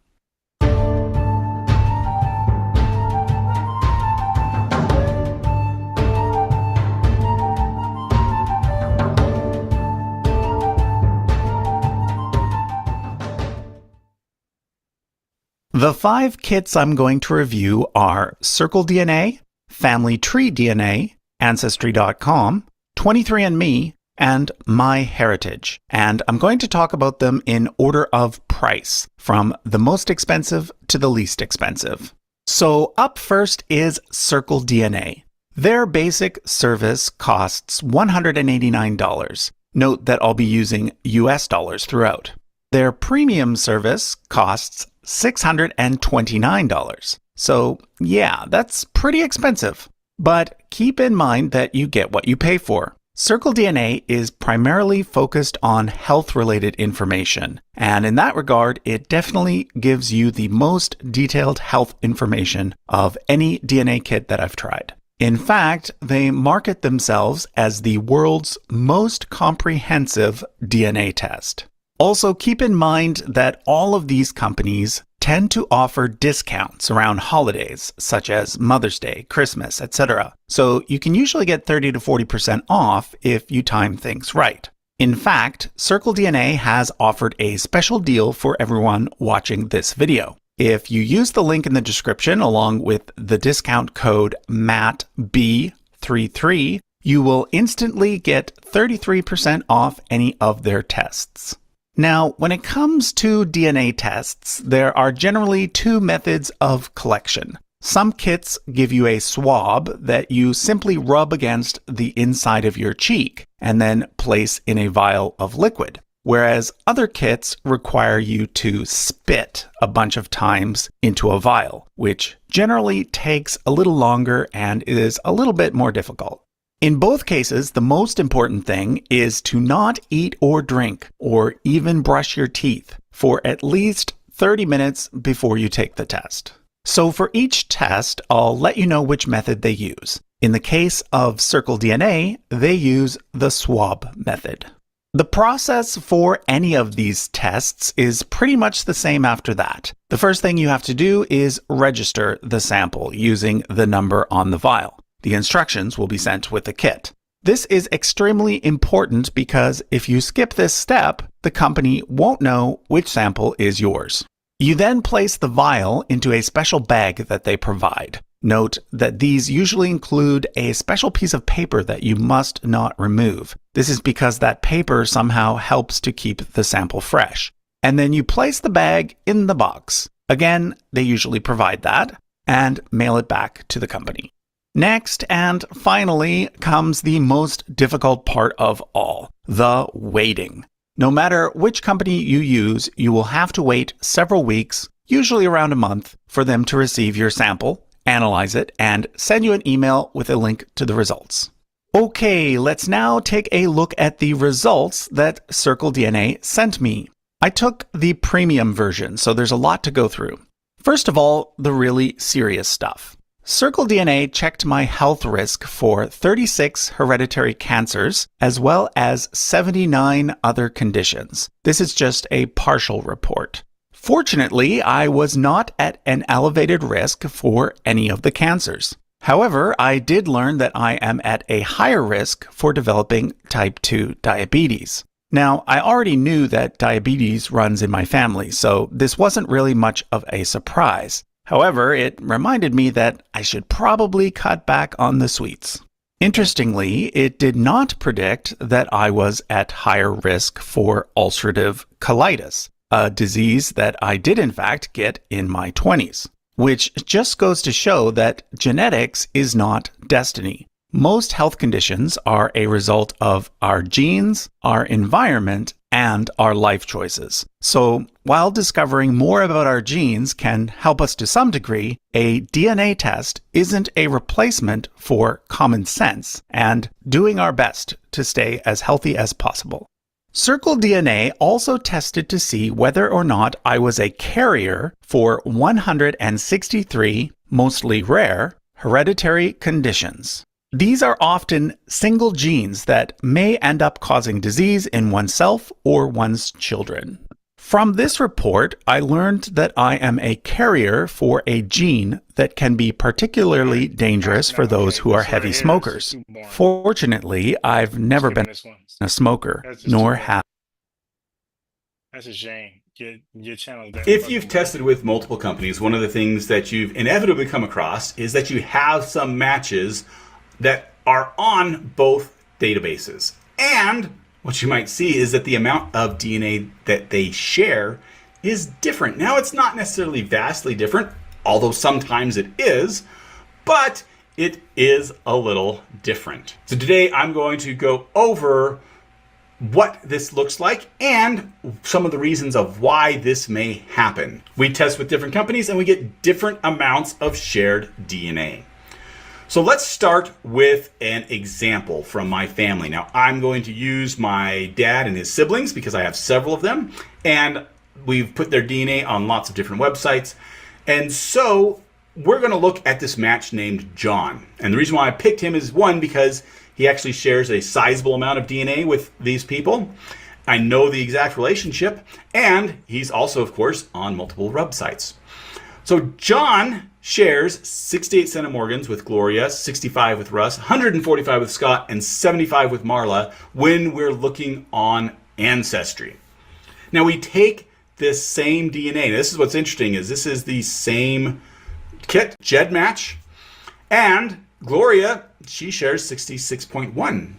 The 5 kits I'm going to review are Circle DNA, Family Tree DNA, Ancestry.com, 23andMe, and MyHeritage. And I'm going to talk about them in order of price, from the most expensive to the least expensive. So up first is Circle DNA. Their basic service costs $189. Note that I'll be using US dollars throughout. Their premium service costs $629. So yeah, that's pretty expensive. But keep in mind that you get what you pay for. Circle DNA is primarily focused on health-related information, and in that regard, it definitely gives you the most detailed health information of any DNA kit that I've tried. In fact, they market themselves as the world's most comprehensive DNA test. Also, keep in mind that all of these companies tend to offer discounts around holidays, such as Mother's Day, Christmas, etc. So you can usually get 30 to 40% off if you time things right. In fact, Circle DNA has offered a special deal for everyone watching this video. If you use the link in the description along with the discount code MATTB33, you will instantly get 33% off any of their tests. Now, when it comes to DNA tests, there are generally 2 methods of collection. Some kits give you a swab that you simply rub against the inside of your cheek and then place in a vial of liquid, whereas other kits require you to spit a bunch of times into a vial, which generally takes a little longer and is a little bit more difficult. In both cases, the most important thing is to not eat or drink or even brush your teeth for at least 30 minutes before you take the test. So for each test, I'll let you know which method they use. In the case of Circle DNA, they use the swab method. The process for any of these tests is pretty much the same after that. The first thing you have to do is register the sample using the number on the vial. The instructions will be sent with the kit. This is extremely important because if you skip this step, the company won't know which sample is yours. You then place the vial into a special bag that they provide. Note that these usually include a special piece of paper that you must not remove. This is because that paper somehow helps to keep the sample fresh. And then you place the bag in the box. Again, they usually provide that and mail it back to the company. Next and finally comes the most difficult part of all, the waiting. No matter which company you use, you will have to wait several weeks, usually around a month, for them to receive your sample, analyze it, and send you an email with a link to the results. Okay, let's now take a look at the results that CircleDNA sent me. I took the premium version, so there's a lot to go through. First of all, the really serious stuff. CircleDNA checked my health risk for 36 hereditary cancers, as well as 79 other conditions. This is just a partial report. Fortunately, I was not at an elevated risk for any of the cancers. However, I did learn that I am at a higher risk for developing type 2 diabetes. Now, I already knew that diabetes runs in my family, so this wasn't really much of a surprise. However, it reminded me that I should probably cut back on the sweets. Interestingly, it did not predict that I was at higher risk for ulcerative colitis, a disease that I did in fact get in my 20s, which just goes to show that genetics is not destiny. Most health conditions are a result of our genes, our environment, and our life choices. So, while discovering more about our genes can help us to some degree, a DNA test isn't a replacement for common sense and doing our best to stay as healthy as possible. CircleDNA also tested to see whether or not I was a carrier for 163, mostly rare, hereditary conditions. These are often single genes that may end up causing disease in oneself or one's children. From this report, I learned that I am a carrier for a gene that can be particularly dangerous for those who are heavy smokers. Fortunately, I've never been a smoker, nor have. That's a shame. Your channel. If you've tested with multiple companies, one of the things that you've inevitably come across is that you have some matches that are on both databases. And what you might see is that the amount of DNA that they share is different. Now, it's not necessarily vastly different, although sometimes it is, but it is a little different. So today I'm going to go over what this looks like and some of the reasons of why this may happen. We test with different companies and we get different amounts of shared DNA. So let's start with an example from my family. Now, I'm going to use my dad and his siblings because I have several of them, and we've put their DNA on lots of different websites. And so we're going to look at this match named John. And the reason why I picked him is, one, because he actually shares a sizable amount of DNA with these people. I know the exact relationship, and he's also, of course, on multiple websites. So John shares 68 centimorgans with Gloria, 65 with Russ, 145 with Scott, and 75 with Marla when we're looking on Ancestry. Now we take this same DNA. This is what's interesting, is this is the same kit, Jed match, and Gloria, she shares 66.1.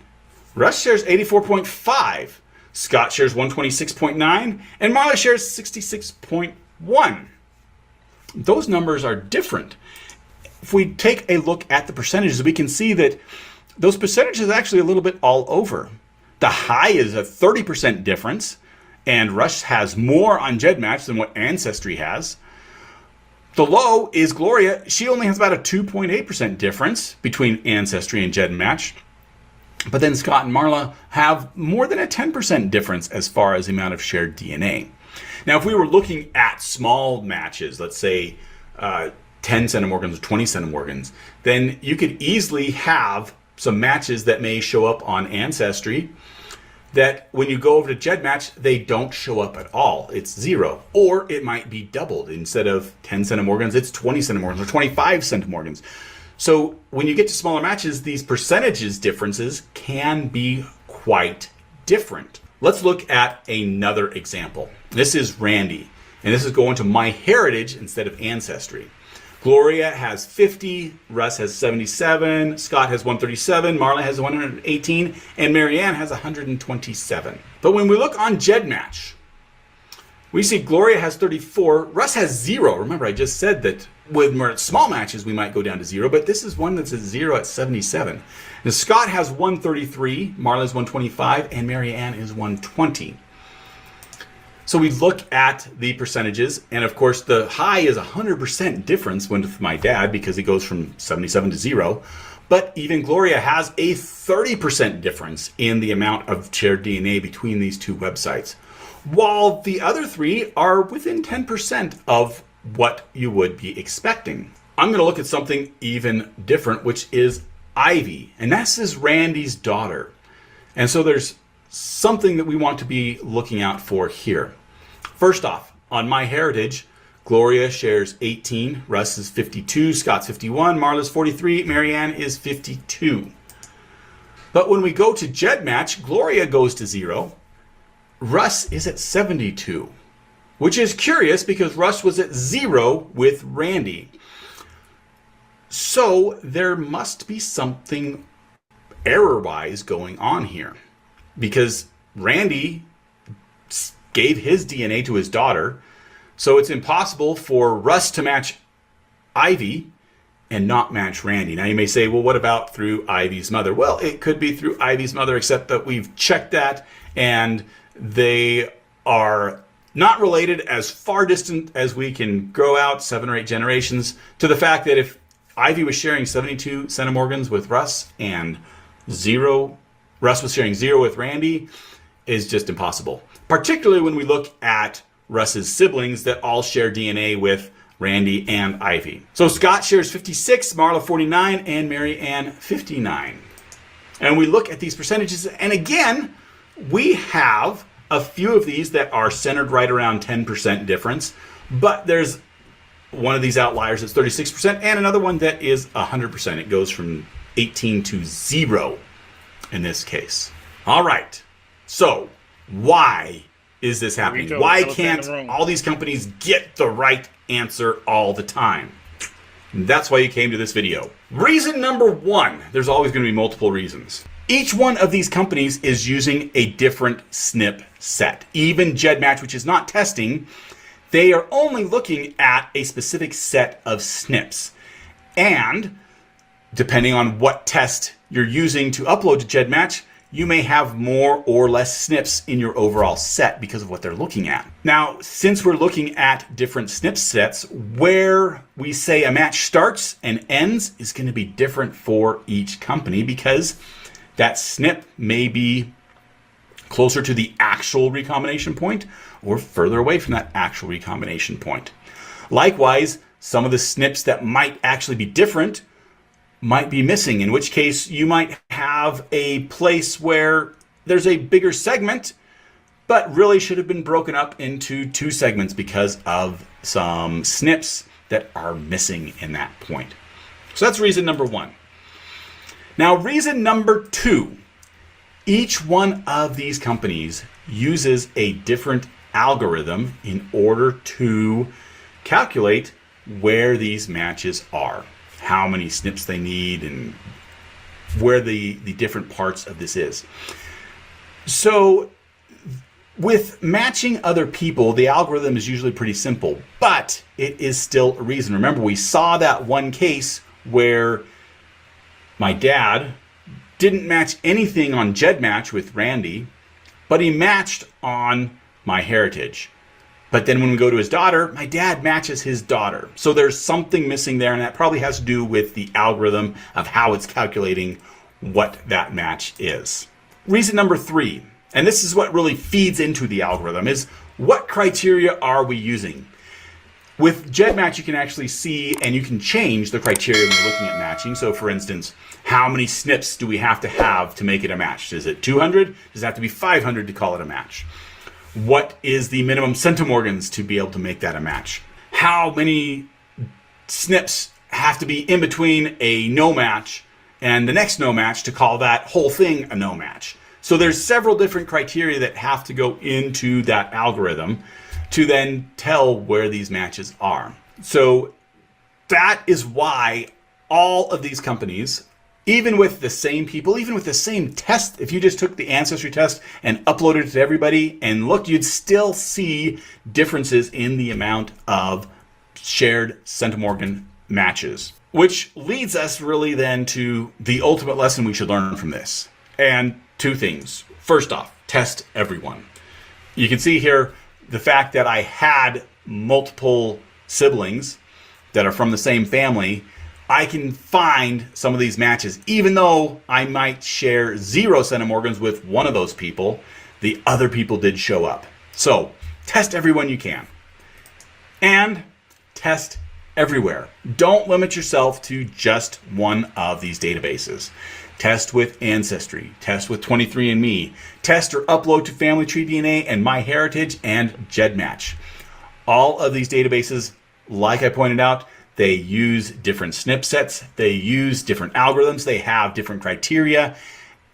Russ shares 84.5. Scott shares 126.9, and Marla shares 66.1. Those numbers are different. If we take a look at the percentages, we can see that those percentages are actually a little bit all over. The high is a 30% difference, and Rush has more on GEDmatch than what Ancestry has. The low is Gloria. She only has about a 2.8% difference between Ancestry and GEDmatch. But then Scott and Marla have more than a 10% difference as far as the amount of shared DNA. Now, if we were looking at small matches, let's say 10 centimorgans or 20 centimorgans, then you could easily have some matches that may show up on Ancestry that when you go over to GEDmatch, they don't show up at all. It's 0. Or it might be doubled. Instead of 10 centimorgans, it's 20 centimorgans or 25 centimorgans. So when you get to smaller matches, these percentages differences can be quite different. Let's look at another example. This is Randy, and this is going to MyHeritage instead of Ancestry. Gloria has 50, Russ has 77, Scott has 137, Marla has 118, and Marianne has 127. But when we look on GEDmatch, We see Gloria has 34. Russ has 0. Remember, I just said that with small matches, we might go down to 0, but this is one that's at 0 at 77. Now, Scott has 133, Marla's 125, and Marianne is 120. So we look at the percentages, and of course, the high is 100% difference with my dad because he goes from 77 to 0. But even Gloria has a 30% difference in the amount of shared DNA between these two websites, while the other 3 are within 10% of what you would be expecting. I'm going to look at something even different, which is Ivy, and this is Randy's daughter. And so there's something that we want to be looking out for here. First off, on MyHeritage, Gloria shares 18, Russ is 52, Scott's 51, Marla's 43, Marianne is 52. But when we go to GEDmatch, Gloria goes to 0, Russ is at 72, which is curious because Russ was at 0 with Randy. So there must be something error-wise going on here, because Randy gave his DNA to his daughter, so it's impossible for Russ to match Ivy and not match Randy. Now you may say, well, what about through Ivy's mother? Well, it could be through Ivy's mother, except that we've checked that and they are not related as far distant as we can grow out 7 or 8 generations, to the fact that if Ivy was sharing 72 centimorgans with Russ and Russ was sharing 0 with Randy, is just impossible. Particularly when we look at Russ's siblings that all share DNA with Randy and Ivy. So Scott shares 56, Marla 49, and Marianne 59. And we look at these percentages, and again, we have a few of these that are centered right around 10% difference, but there's one of these outliers that's 36% and another one that is 100%. It goes from 18 to 0 in this case. All right, so why is this happening? Why can't all these companies get the right answer all the time? And that's why you came to this video. Reason number 1, there's always going to be multiple reasons. Each one of these companies is using a different SNP set. Even GEDmatch, which is not testing, they are only looking at a specific set of SNPs. And depending on what test you're using to upload to GEDmatch, you may have more or less SNPs in your overall set because of what they're looking at. Now, since we're looking at different SNP sets, where we say a match starts and ends is going to be different for each company, because that SNP may be closer to the actual recombination point or further away from that actual recombination point. Likewise, some of the SNPs that might actually be different might be missing, in which case you might have a place where there's a bigger segment, but really should have been broken up into 2 segments because of some SNPs that are missing in that point. So that's reason number 1. Now, reason number 2, each one of these companies uses a different algorithm in order to calculate where these matches are, how many SNPs they need, and where the different parts of this is. So with matching other people, the algorithm is usually pretty simple, but it is still a reason. Remember, we saw that one case where my dad didn't match anything on GEDmatch with Randy, but he matched on MyHeritage. But then when we go to his daughter, my dad matches his daughter. So there's something missing there, and that probably has to do with the algorithm of how it's calculating what that match is. Reason number 3, and this is what really feeds into the algorithm, is what criteria are we using? With GEDmatch, you can actually see and you can change the criteria when you're looking at matching. So for instance, how many SNPs do we have to make it a match? Is it 200? Does it have to be 500 to call it a match? What is the minimum centimorgans to be able to make that a match? How many SNPs have to be in between a no match and the next no match to call that whole thing a no match? So there's several different criteria that have to go into that algorithm to then tell where these matches are. So that is why all of these companies Even with the same people, even with the same test, if you just took the ancestry test and uploaded it to everybody and looked, you'd still see differences in the amount of shared centimorgan matches. Which leads us really then to the ultimate lesson we should learn from this. And two things. First off, test everyone. You can see here the fact that I had multiple siblings that are from the same family. I can find some of these matches, even though I might share 0 centimorgans with one of those people, the other people did show up. So test everyone you can. And test everywhere. Don't limit yourself to just one of these databases. Test with Ancestry, test with 23andMe, test or upload to Family Tree DNA and MyHeritage and GEDmatch. All of these databases, like I pointed out, they use different SNP sets, they use different algorithms, they have different criteria,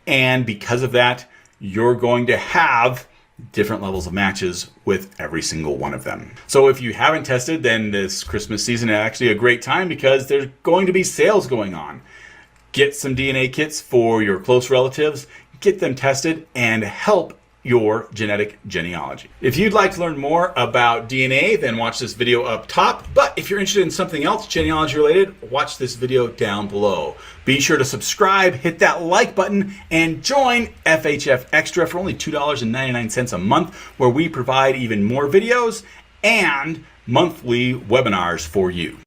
and because of that, you're going to have different levels of matches with every single one of them. So if you haven't tested, then this Christmas season is actually a great time because there's going to be sales going on. Get some DNA kits for your close relatives, get them tested, and help your genetic genealogy. If you'd like to learn more about DNA, then watch this video up top. But if you're interested in something else genealogy related, watch this video down below. Be sure to subscribe, hit that like button, and join FHF Extra for only $2.99 a month, where we provide even more videos and monthly webinars for you.